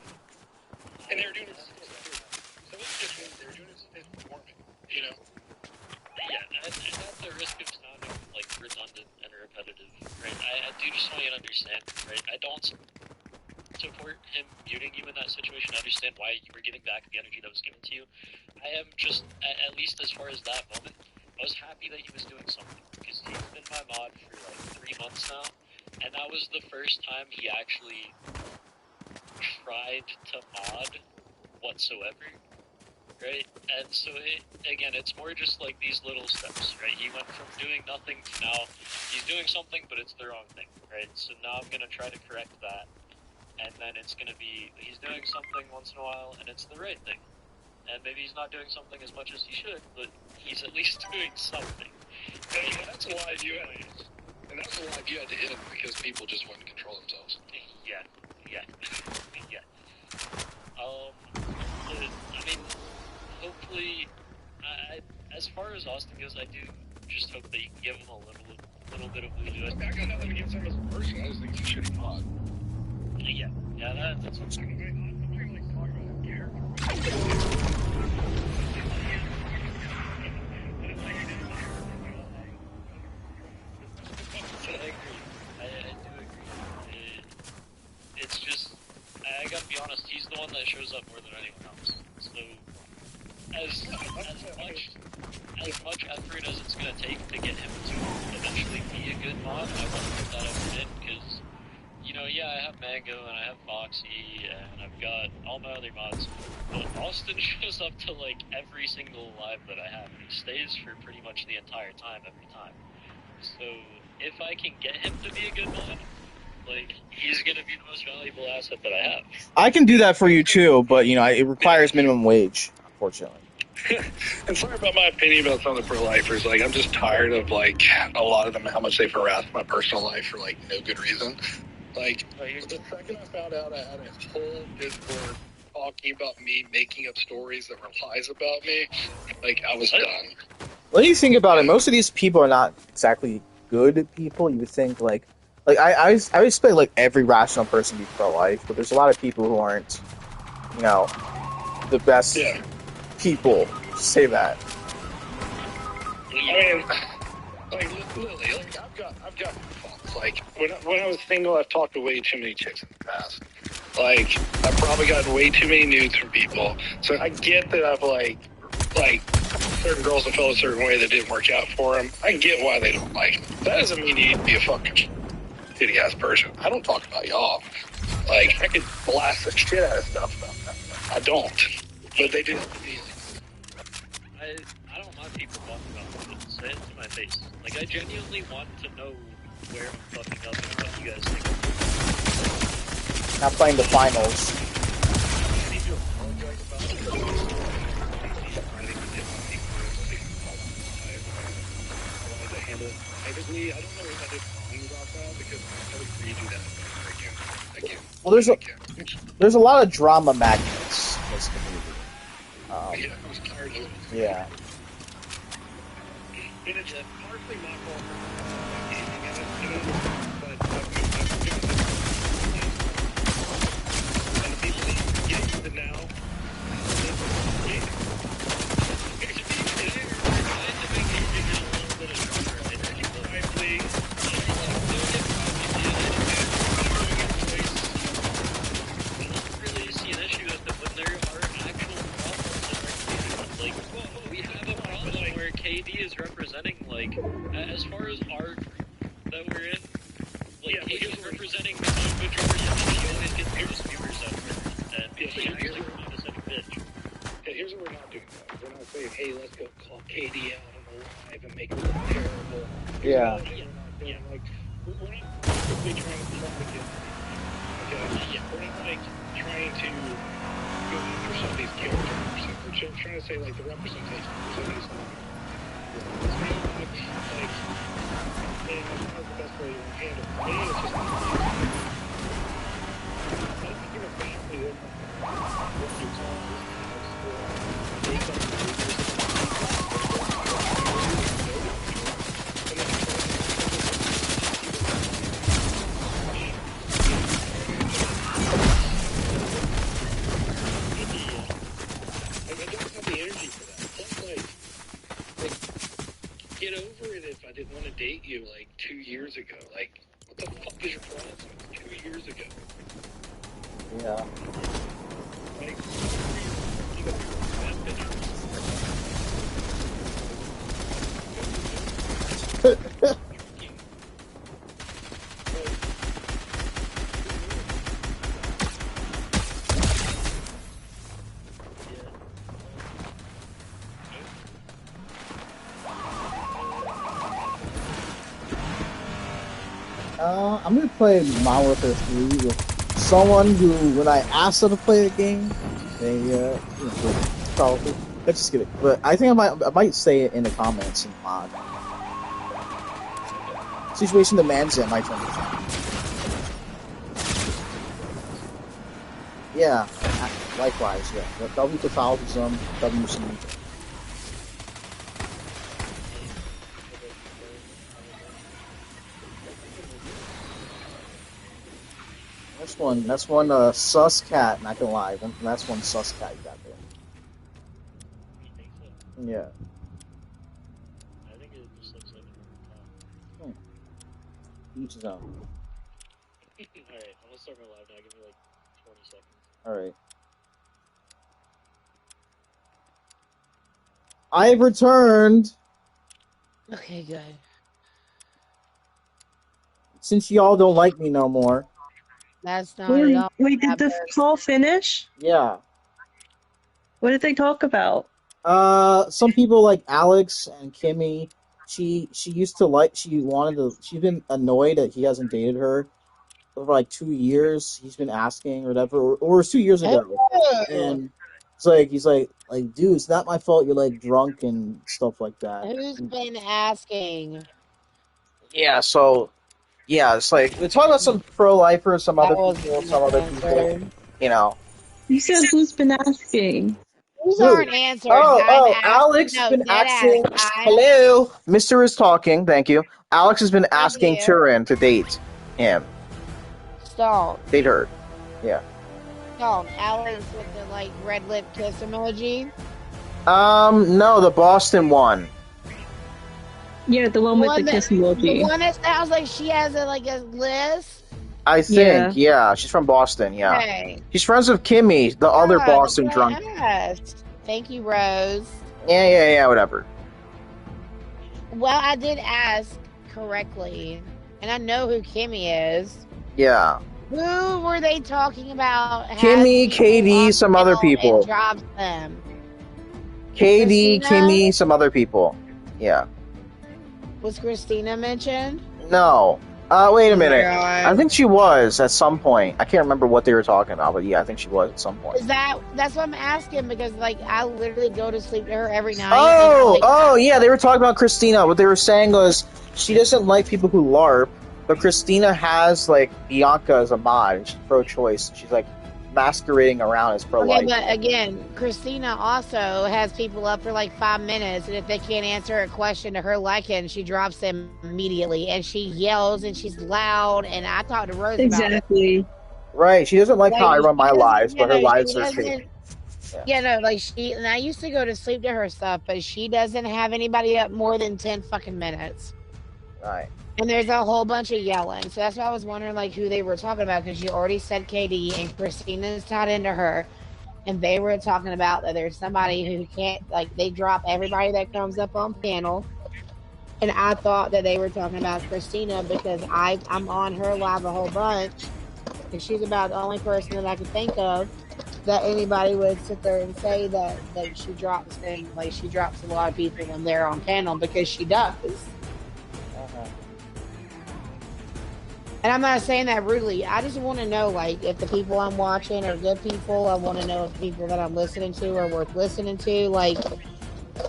And they were doing it so it's just they were doing it for me, you know. Yeah, and at the risk of sounding like redundant and repetitive, right? I do just want you to understand, right? I don't support him muting you in that situation. I understand why you were giving back the energy that was given to you. I am just, at least as far as that moment, I was happy that he was doing something because he's been my mod for like 3 months now, and that was the first time he actually tried to mod whatsoever. Right, and so again, it's more just like these little steps, right? He went from doing nothing to now he's doing something, but it's the wrong thing, right? So now I'm gonna try to correct that, and then it's gonna be he's doing something once in a while, and it's the right thing. and maybe he's not doing something as much as he should, but he's at least doing something. And that's a live you had, and that's a live you had to hit because people just wouldn't control themselves. Yeah. I mean, hopefully, as far as Austin goes, I do just hope that you can give him a little bit of leeway. I got nothing against him as a person. I just think he's a shitty mod. Yeah, that's what I'm talking I do agree. It's just, I gotta be honest, he's the one that shows up more than anyone else. So, as much effort as it's gonna take to get him to eventually be a good mod, I want to put that effort in, because, I have Mango, and I have Foxy, and I've got all my other mods, but Austin shows up to, every single live that I have. He stays for pretty much the entire time, every time. So, if I can get him to be a good mod, he's gonna be the most valuable asset that I have. I can do that for you too, but it requires minimum wage, unfortunately. And sorry about my opinion about some of the pro-lifers. I'm just tired of a lot of them, how much they've harassed my personal life for no good reason. The second I found out I had a whole Discord talking about me making up stories that were lies about me, I was done. When you think about it, most of these people are not exactly good people. You would think I expect every rational person to be pro-life, but there's a lot of people who aren't, the best people to say that. I mean, Lily, I've got faults. When I was single, I've talked to way too many chicks in the past. I've probably gotten way too many nudes from people. So I get that I've certain girls that felt a certain way that didn't work out for them. I get why they don't like them. That doesn't mean you need to be a fucking shitty ass person. I don't talk about y'all. I could blast the shit out of stuff about that. I don't. But they do. I don't mind people talking about it. Say it to my face. I genuinely want to know where I'm fucking up and what you guys think. Not playing the finals. I need to apologize about it. I don't know if I did wrong about that because I would redo that again. Well, there's a lot of drama magnets in this community. I was tired of it. Yeah. And it's partly my fault for gaming at it, but I've given it. And the people that get used to now, KD is representing, as far as our group that we're in, KD is representing the majority of the he always gets most viewers out there. And he's actually not such a bitch. Yeah, here's what we're not doing, though. We're not saying, hey, let's go call KD out on the live and make it look terrible. Yeah. We're not strictly trying to propagate. Okay? Yeah. We're not, trying to go after somebody's character. We're trying to say, the representation of somebody's life. It's not the best way to handle it. For me, it's just I think you're exactly what you call get over it if I didn't want to date you 2 years ago. What the fuck is your problem? 2 years ago. Yeah. I'm gonna play Modern Warfare 3 with someone who, when I asked her to play the game, probably. Let's just get it. But I think I might say it in the comments in the mod. Situation demands it. My turn. Yeah. Likewise. Yeah. W Catholicism. WC. That's one sus cat, not gonna lie. That's one sus cat you got there. You think so? Yeah. I think it just looks like a normal Each his own. cat. Alright, I'm gonna start my live now. Give me like 20 seconds. Alright. I've returned! Okay, good. Since y'all don't like me no more. That's not at all. Wait, did the call finish? Yeah. What did they talk about? Some people like Alex and Kimmy, she used to like, she's been annoyed that he hasn't dated her over like 2 years. He's been asking or whatever, or it was 2 years ago. And he's like, dude, it's not my fault you're like drunk and stuff like that. Who's been asking? Yeah, so, yeah, it's like, we're talking about some pro-lifers, some other people, you know. You said who's been asking? These Dude. aren't answers. Oh, I'm Alex has been asking. Hello, Mister is talking. Thank you. Alex has been asking you. Turin to date him. Stone. Date her. Yeah. Stone. Alex with the like red lip kiss emoji. No, the Boston one. Yeah, the one with the kiss emoji. The one that sounds like she has a list. I think, yeah. She's from Boston, yeah. Okay. She's friends with Kimmy, the other Boston drunk. Yes. Thank you, Rose. Yeah, whatever. Well, I did ask correctly, and I know who Kimmy is. Yeah. Who were they talking about? Kimmy, KD, some other people. Dropped them. KD, Christina? Kimmy, some other people. Yeah. Was Christina mentioned? No. Wait a minute. God. I think she was at some point. I can't remember what they were talking about, but yeah, I think she was at some point. That's what I'm asking, because I literally go to sleep to her every night. Yeah, they were talking about Christina. What they were saying was she doesn't like people who LARP, but Christina has Bianca as a mod, and she's pro-choice. She's masquerading around as pro-life. Okay, but again, Christina also has people up for 5 minutes, and if they can't answer a question to her liking, she drops them immediately, and she yells and she's loud. And I talked to Rose about it. Right, she doesn't like how I run my lives, but her lives are fake. Yeah, no, and I used to go to sleep to her stuff, but she doesn't have anybody up more than 10 fucking minutes. Right. And there's a whole bunch of yelling. So that's why I was wondering who they were talking about, because you already said KD and Christina's tied into her. And they were talking about that there's somebody who can't, they drop everybody that comes up on panel. And I thought that they were talking about Christina, because I'm on her live a whole bunch. And she's about the only person that I could think of that anybody would sit there and say that she drops things, she drops a lot of people when they're on panel, because she does. And I'm not saying that rudely. I just want to know, if the people I'm watching are good people. I want to know if the people that I'm listening to are worth listening to.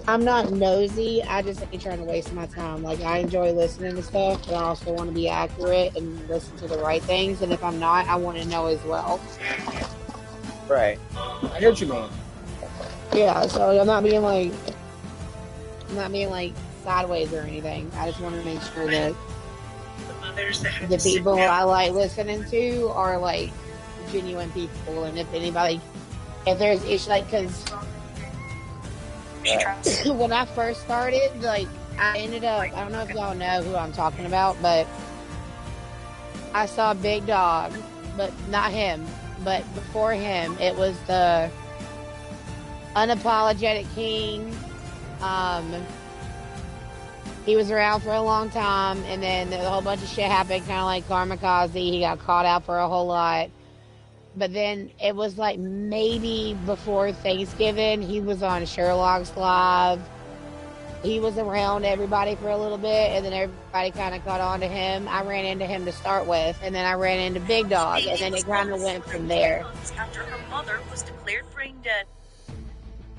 I'm not nosy. I just ain't trying to waste my time. I enjoy listening to stuff, but I also want to be accurate and listen to the right things. And if I'm not, I want to know as well. Right. I know what you mean. Yeah, so I'm not being sideways or anything. I just want to make sure that the people I like listening to are genuine people, and if there's issues, because when I first started, I ended up, I don't know if y'all know who I'm talking about, but I saw Big Dog, but not him, but before him, it was the Unapologetic King. He was around for a long time, and then a whole bunch of shit happened, kind of like Karmakaze. He got caught out for a whole lot. But then it was maybe before Thanksgiving, he was on Sherlock's Live. he was around everybody for a little bit, and then everybody kind of caught on to him. I ran into him to start with, and then I ran into Big Dog, and then it kind of went from there. After her mother was declared brain dead.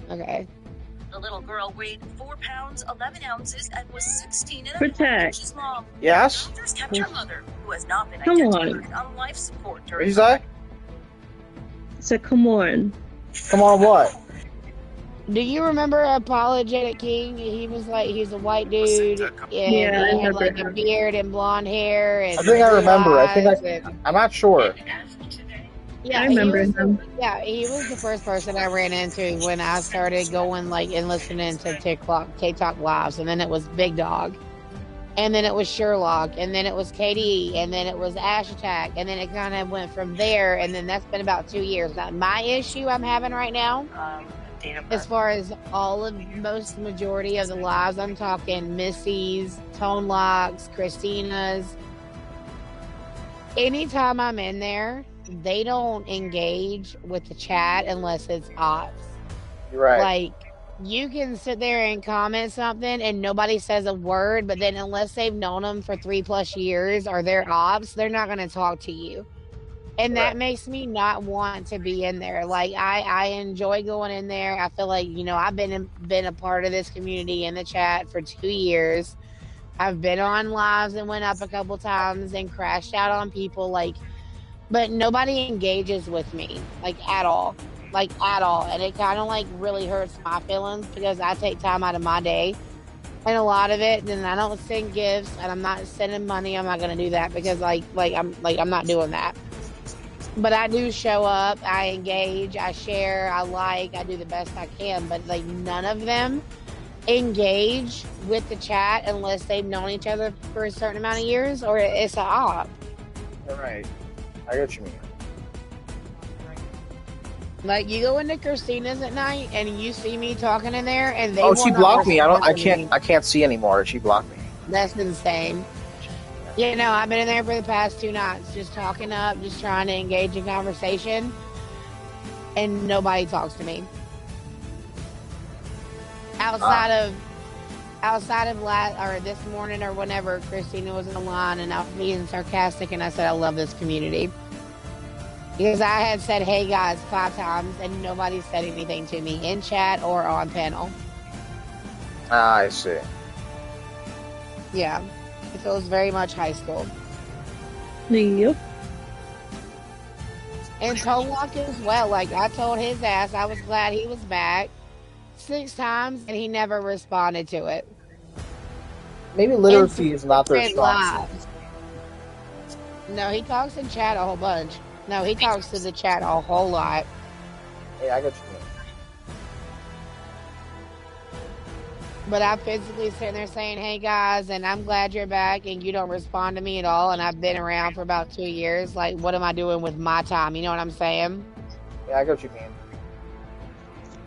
Okay. The little girl weighed 4 pounds, 11 ounces, and was 16 and a half Protect. inches long. Yes? Doctors kept her mother, who has not been Come identified, on life support What during did you say? So come on. Come on, what? Do you remember Apologetic King? He was like, he's a white dude, and Yeah, I he had remember like a him. beard and blonde hair and I think I blue remember. eyes. And, I'm not sure. yeah, I remember he was. him. Yeah, he was the first person I ran into when I started going like and listening to TikTok lives, and then it was Big Dog, and then it was Sherlock, and then it was KD, and then it was Ash Attack, and then it kind of went from there, and then that's been about 2 years. Now, my issue I'm having right now, as far as most majority of the lives, I'm talking Missy's, Tone Locks, Christina's. Anytime I'm in there, they don't engage with the chat unless it's ops. You're right. Like, you can sit there and comment something and nobody says a word, but then unless they've known them for 3+ years or they're ops, they're not going to talk to you. And that makes me not want to be in there. Like, I enjoy going in there. I feel like, I've been a part of this community in the chat for 2 years. I've been on lives and went up a couple times and crashed out on people, like, but nobody engages with me, like, at all. Like, at all. And it kind of like really hurts my feelings because I take time out of my day and a lot of it, and I don't send gifts and I'm not sending money. I'm not going to do that because I'm not doing that. But I do show up, I engage, I share, I do the best I can, but like none of them engage with the chat unless they've known each other for a certain amount of years or it's an op. All right. I get what you mean. Like, you go into Christina's at night and you see me talking in there and they She blocked me. I can't see anymore. She blocked me. That's insane. I've been in there for the past 2 nights just talking up, just trying to engage in conversation, and nobody talks to me. Outside of this morning or whenever Christina was in the line and I was being sarcastic and I said I love this community. Because I had said, hey guys, 5 times and nobody said anything to me in chat or on panel. I see. Yeah. It feels very much high school. Yep. And Tolwalk as well. Like, I told his ass I was glad he was back 6 times and he never responded to it. Maybe literacy is not their strong suit. No, he talks in chat a whole bunch. No, he talks to the chat a whole lot. Hey, I got you. But I'm physically sitting there saying, hey guys, and I'm glad you're back and you don't respond to me at all. And I've been around for about 2 years. Like, what am I doing with my time? You know what I'm saying? Yeah, I got what you mean.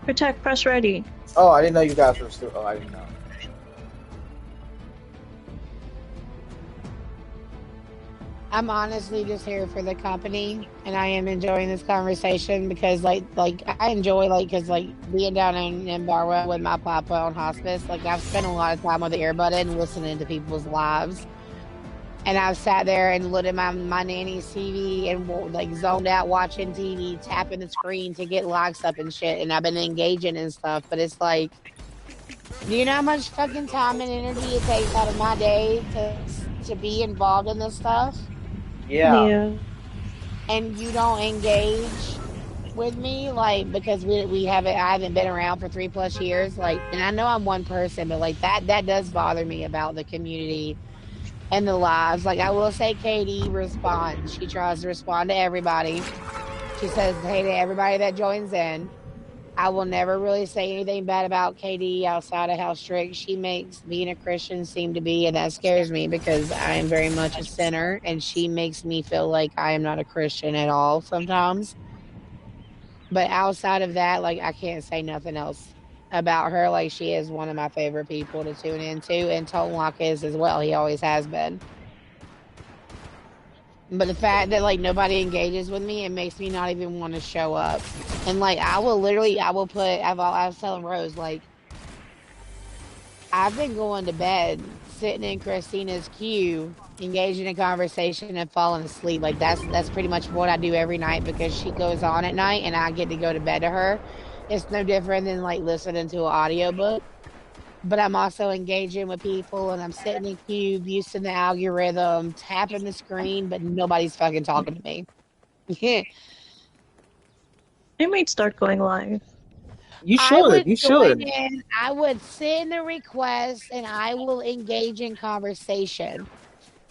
Protect, press ready. Oh, I didn't know you guys were still. Oh, I didn't know. I'm honestly just here for the company, and I am enjoying this conversation because, like I enjoy, because being down in Barwell with my papa on hospice, like, I've spent a lot of time with the earbud and listening to people's lives, and I've sat there and looked at my nanny's TV and zoned out watching TV, tapping the screen to get likes up and shit, and I've been engaging and stuff, but it's like, do you know how much fucking time and energy it takes out of my day to be involved in this stuff? Yeah. And you don't engage with me, because I haven't been around for 3+ years, and I know I'm one person, but that does bother me about the community and the lives. I will say Katie responds. She tries to respond to everybody. She says hey to everybody that joins in. I will never really say anything bad about KD outside of how strict she makes being a Christian seem to be, and that scares me because I am very much a sinner, and she makes me feel like I am not a Christian at all sometimes. But outside of that, I can't say nothing else about her. She is one of my favorite people to tune into, and Tonlock is as well. He always has been. But the fact that nobody engages with me, it makes me not even want to show up. And I was telling Rose, I I've been going to bed, sitting in Christina's queue, engaging in conversation and falling asleep. Like that's pretty much what I do every night because she goes on at night and I get to go to bed to her. It's no different than like listening to an audiobook. But I'm also engaging with people and I'm sitting in queue, using the algorithm, tapping the screen, but nobody's fucking talking to me. I might start going live. You I should. would You join should. in, I would send the request and I will engage in conversation.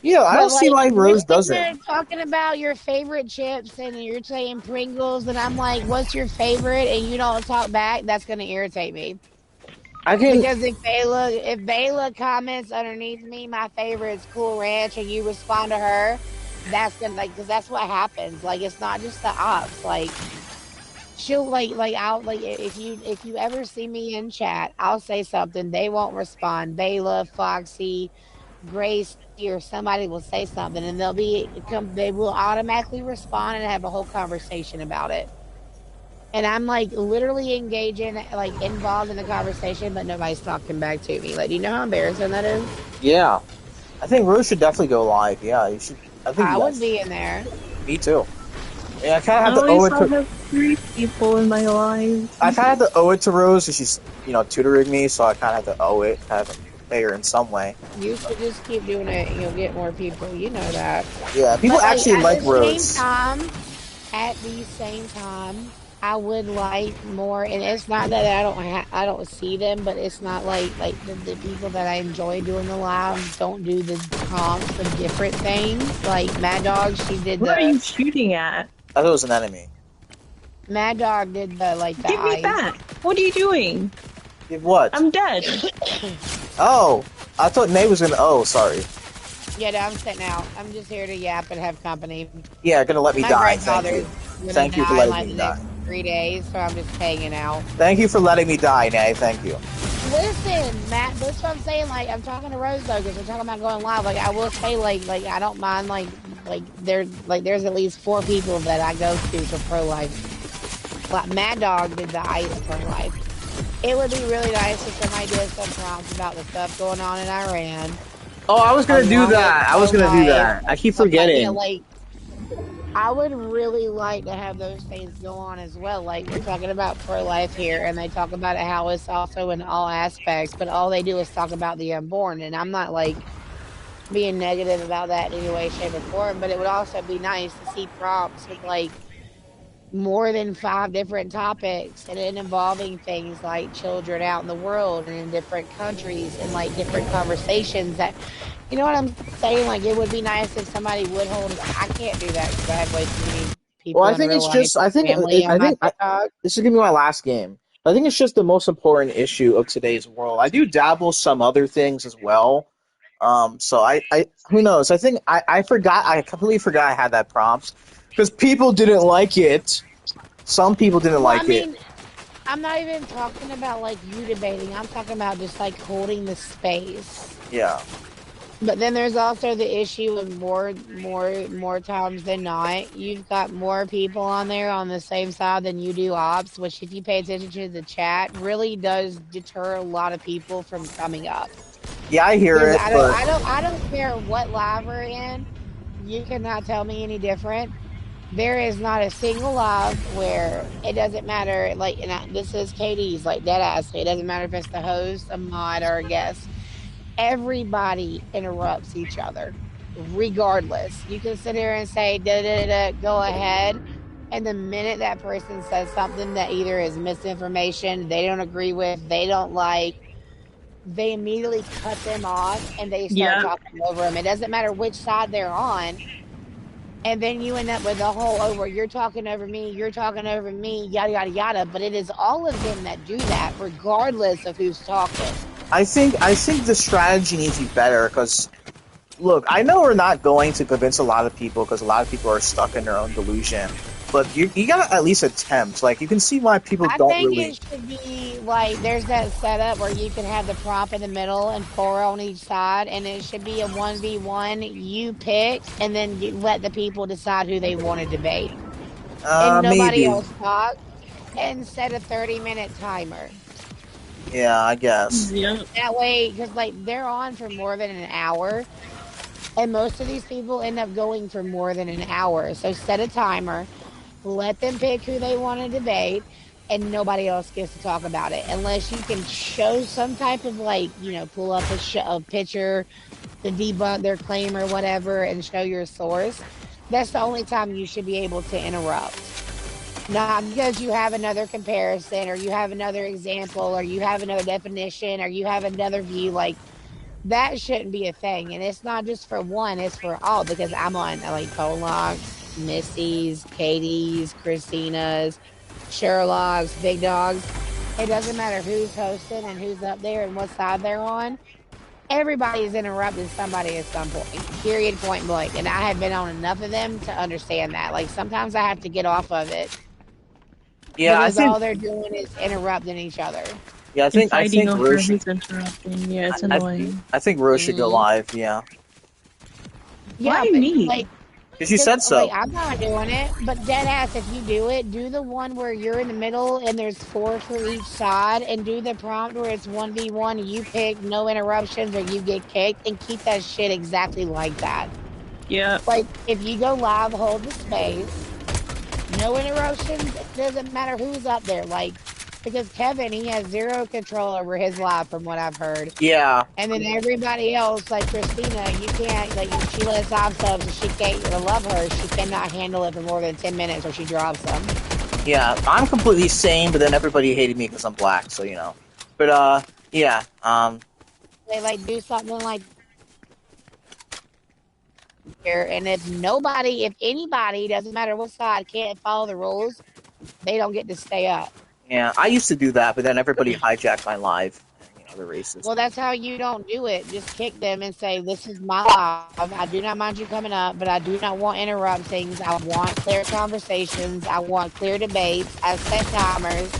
Yeah, I But don't see like why if you're Rose sitting doesn't. there talking about your favorite chips and you're saying Pringles and I'm like, what's your favorite? And you don't talk back, that's gonna irritate me. I can. Because if Bayla comments underneath me, my favorite is Cool Ranch, and you respond to her, that's gonna like because that's what happens. Like it's not just the ops. Like she'll I'll like if you ever see me in chat, I'll say something, they won't respond. Bayla, Foxy, Grace, or somebody will say something, and they will automatically respond and have a whole conversation about it. And I'm like literally engaging, like involved in the conversation, but nobody's talking back to me. Like, do you know how embarrassing that is? Yeah, I think Rose should definitely go live. Yeah, you should. I think I would yes. be in there. Me too. Yeah, I kind of have At to owe least it I'll to. have 3 people in my life. I kind of have to owe it to Rose because she's tutoring me, so I kind of have to owe it, kind of pay her in some way. You should just keep doing it and you'll get more people. You know that. Yeah, people But like actually like Rose. at the same time, I would like more, and it's not that I don't see them, but it's not like the people that I enjoy doing the lives don't do the prompts of different things. Like Mad Dog, she did What are the you shooting at? I thought it was an enemy. Mad Dog did the Give me eyes. that. What are you doing? Did what? I'm dead. Oh, I thought Nate was gonna. Oh, sorry. Yeah, no, I'm sitting out. I'm just here to yap and have company. Yeah, gonna let me My die. Thank grandfather's you. gonna Thank you for die in letting like me the die. next 3 days, so I'm just hanging out. Thank you for letting me die, Nay. Thank you. Listen, Matt, that's what I'm saying. Like, I'm talking to Rose though, because we're talking about going live. Like, I will say, like I don't mind, there's at least 4 people that I go to for pro life. Like, Mad Dog did the ice pro life. It would be really nice if somebody did some prompts about the stuff going on in Iran, Oh, I was gonna do along with that. I pro was gonna do life that. I and keep stuff like forgetting. I would really like to have those things go on as well. Like we're talking about pro life here, and they talk about it how it's also in all aspects, but all they do is talk about the unborn. And I'm not like being negative about that in any way, shape, or form, but it would also be nice to see prompts with like more than 5 different topics and it involving things like children out in the world and in different countries and like different conversations that you know what I'm saying? Like it would be nice if somebody would hold. I can't do that because I have way too many Well, people I in think real it's life just. and family on my TikTok. This is gonna be my last game. I think it's just the most important issue of today's world. I do dabble some other things as well. So who knows? I think I forgot. I completely forgot I had that prompt because people didn't like it. Some people didn't Well, I like it. mean, I'm not even talking about like you debating. I'm talking about just like holding the space. Yeah. But then there's also the issue of more times than not, you've got more people on there on the same side than you do ops, which if you pay attention to the chat, really does deter a lot of people from coming up. Yeah, I hear Because it, but I don't care what live we're in. You cannot tell me any different. There is not a single live where it doesn't matter. Like, this is Katie's, like dead ass. It doesn't matter if it's the host, a mod, or a guest. Everybody interrupts each other, regardless. You can sit here and say, da da da, go ahead. And the minute that person says something that either is misinformation, they don't agree with, they don't like, they immediately cut them off and they start Yeah. talking over them. It doesn't matter which side they're on. And then you end up with the whole over, you're talking over me, you're talking over me, yada, yada, yada. But it is all of them that do that, regardless of who's talking. I think the strategy needs to be better because look, I know we're not going to convince a lot of people because a lot of people are stuck in their own delusion. But you gotta at least attempt. Like you can see why people I don't think really. it should be like there's that setup where you can have the prop in the middle and 4 on each side, and it should be a 1v1. You pick, and then you let the people decide who they want to debate, and nobody Maybe. else talk, and set a 30-minute timer. Yeah, I guess. Yep. That way, because like they're on for more than an hour, and most of these people end up going for more than an hour. So set a timer, let them pick who they want to debate, and nobody else gets to talk about it unless you can show some type of like, pull up a picture to debunk their claim or whatever and show your source. That's the only time you should be able to interrupt. Not because you have another comparison or you have another example or you have another definition or you have another view. Like that shouldn't be a thing. And it's not just for one, it's for all because I'm on like Pollock's, Missy's, Katie's, Christina's, Sherlock's, Big Dogs. It doesn't matter who's hosting and who's up there and what side they're on. Everybody's interrupting somebody at some point, period, point blank. And I have been on enough of them to understand that. Like sometimes I have to get off of it Yeah, I because think. all they're doing is interrupting each other. Yeah, I And think. I fighting think over Rose. who's interrupting. Yeah, it's I, annoying. I think Rose should go Hmm. live. Yeah, Yeah, Why but me? like, because you because said like so. I'm not doing it, but dead ass, if you do it, do the one where you're in the middle and there's four for each side, and do the prompt where it's 1v1. You pick no interruptions or you get kicked, and keep that shit exactly like that. Yep. Like if you go live, hold the space. No interruptions. It doesn't matter who's up there. Like, because Kevin, he has zero control over his life from what I've heard. Yeah, And then everybody else, like Christina, you can't, like, she lets off subs and she can't, I love her. She cannot handle it for more than 10 minutes or she drops them. yeah. I'm completely sane, but then everybody hated me because I'm black. So But yeah. They, like, do something like here. And if anybody, doesn't matter what side, can't follow the rules, they don't get to stay up. Yeah, I used to do that, but then everybody hijacked my live. And, they're racist. Well, that's how you don't do it. Just kick them and say, "This is my live. I do not mind you coming up, but I do not want interruptions. I want clear conversations. I want clear debates. I set timers.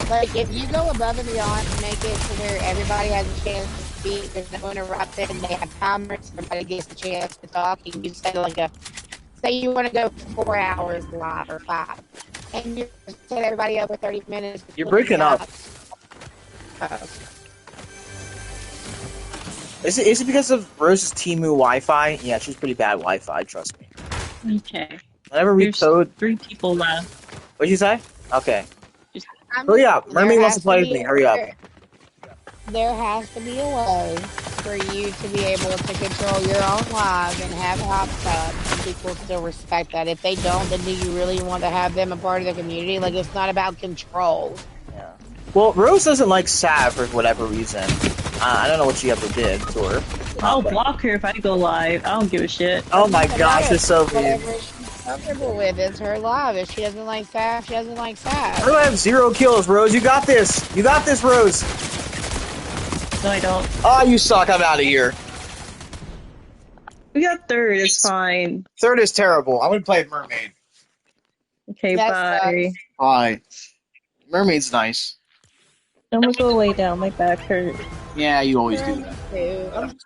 Like if you go above and beyond to make it to where everybody has a chance to speak, there's no interruption. They have timers. Everybody gets a chance to talk. And you say say you want to go 4 hours live or 5, and you set everybody up with 30 minutes You're to clean breaking up. up. Uh, Is it because of Rose's Timu Wi-Fi? Yeah, she's pretty bad Wi-Fi. Trust me. Okay. Whenever we There's code, 3 people left. what'd you say? Okay. I'm Hurry just up, saying, there Mermaid wants to has to play with be me. Hurry up. there has to be a way for you to be able to control your own live and have hops up and people still respect that. If they don't, then do you really want to have them a part of the community? Like it's not about control. Yeah. Well, Rose doesn't like Sav for whatever reason. I don't know what she ever did to her. I'll But- block her if I go live. I don't give a shit. Oh my Doesn't gosh, matter. it's so mean. Whatever she's comfortable with is her live. If she doesn't like Sav, she doesn't like How Sav. do I have 0 kills, Rose? You got this. You got this, Rose. No, I don't. Oh, you suck. I'm out of here. We got third. It's fine. Third is terrible. I'm gonna play Mermaid. Okay, That bye. sucks. Bye. Mermaid's nice. I'm gonna go lay down. My back hurts. Yeah, you always Girl, do me that. too. I'm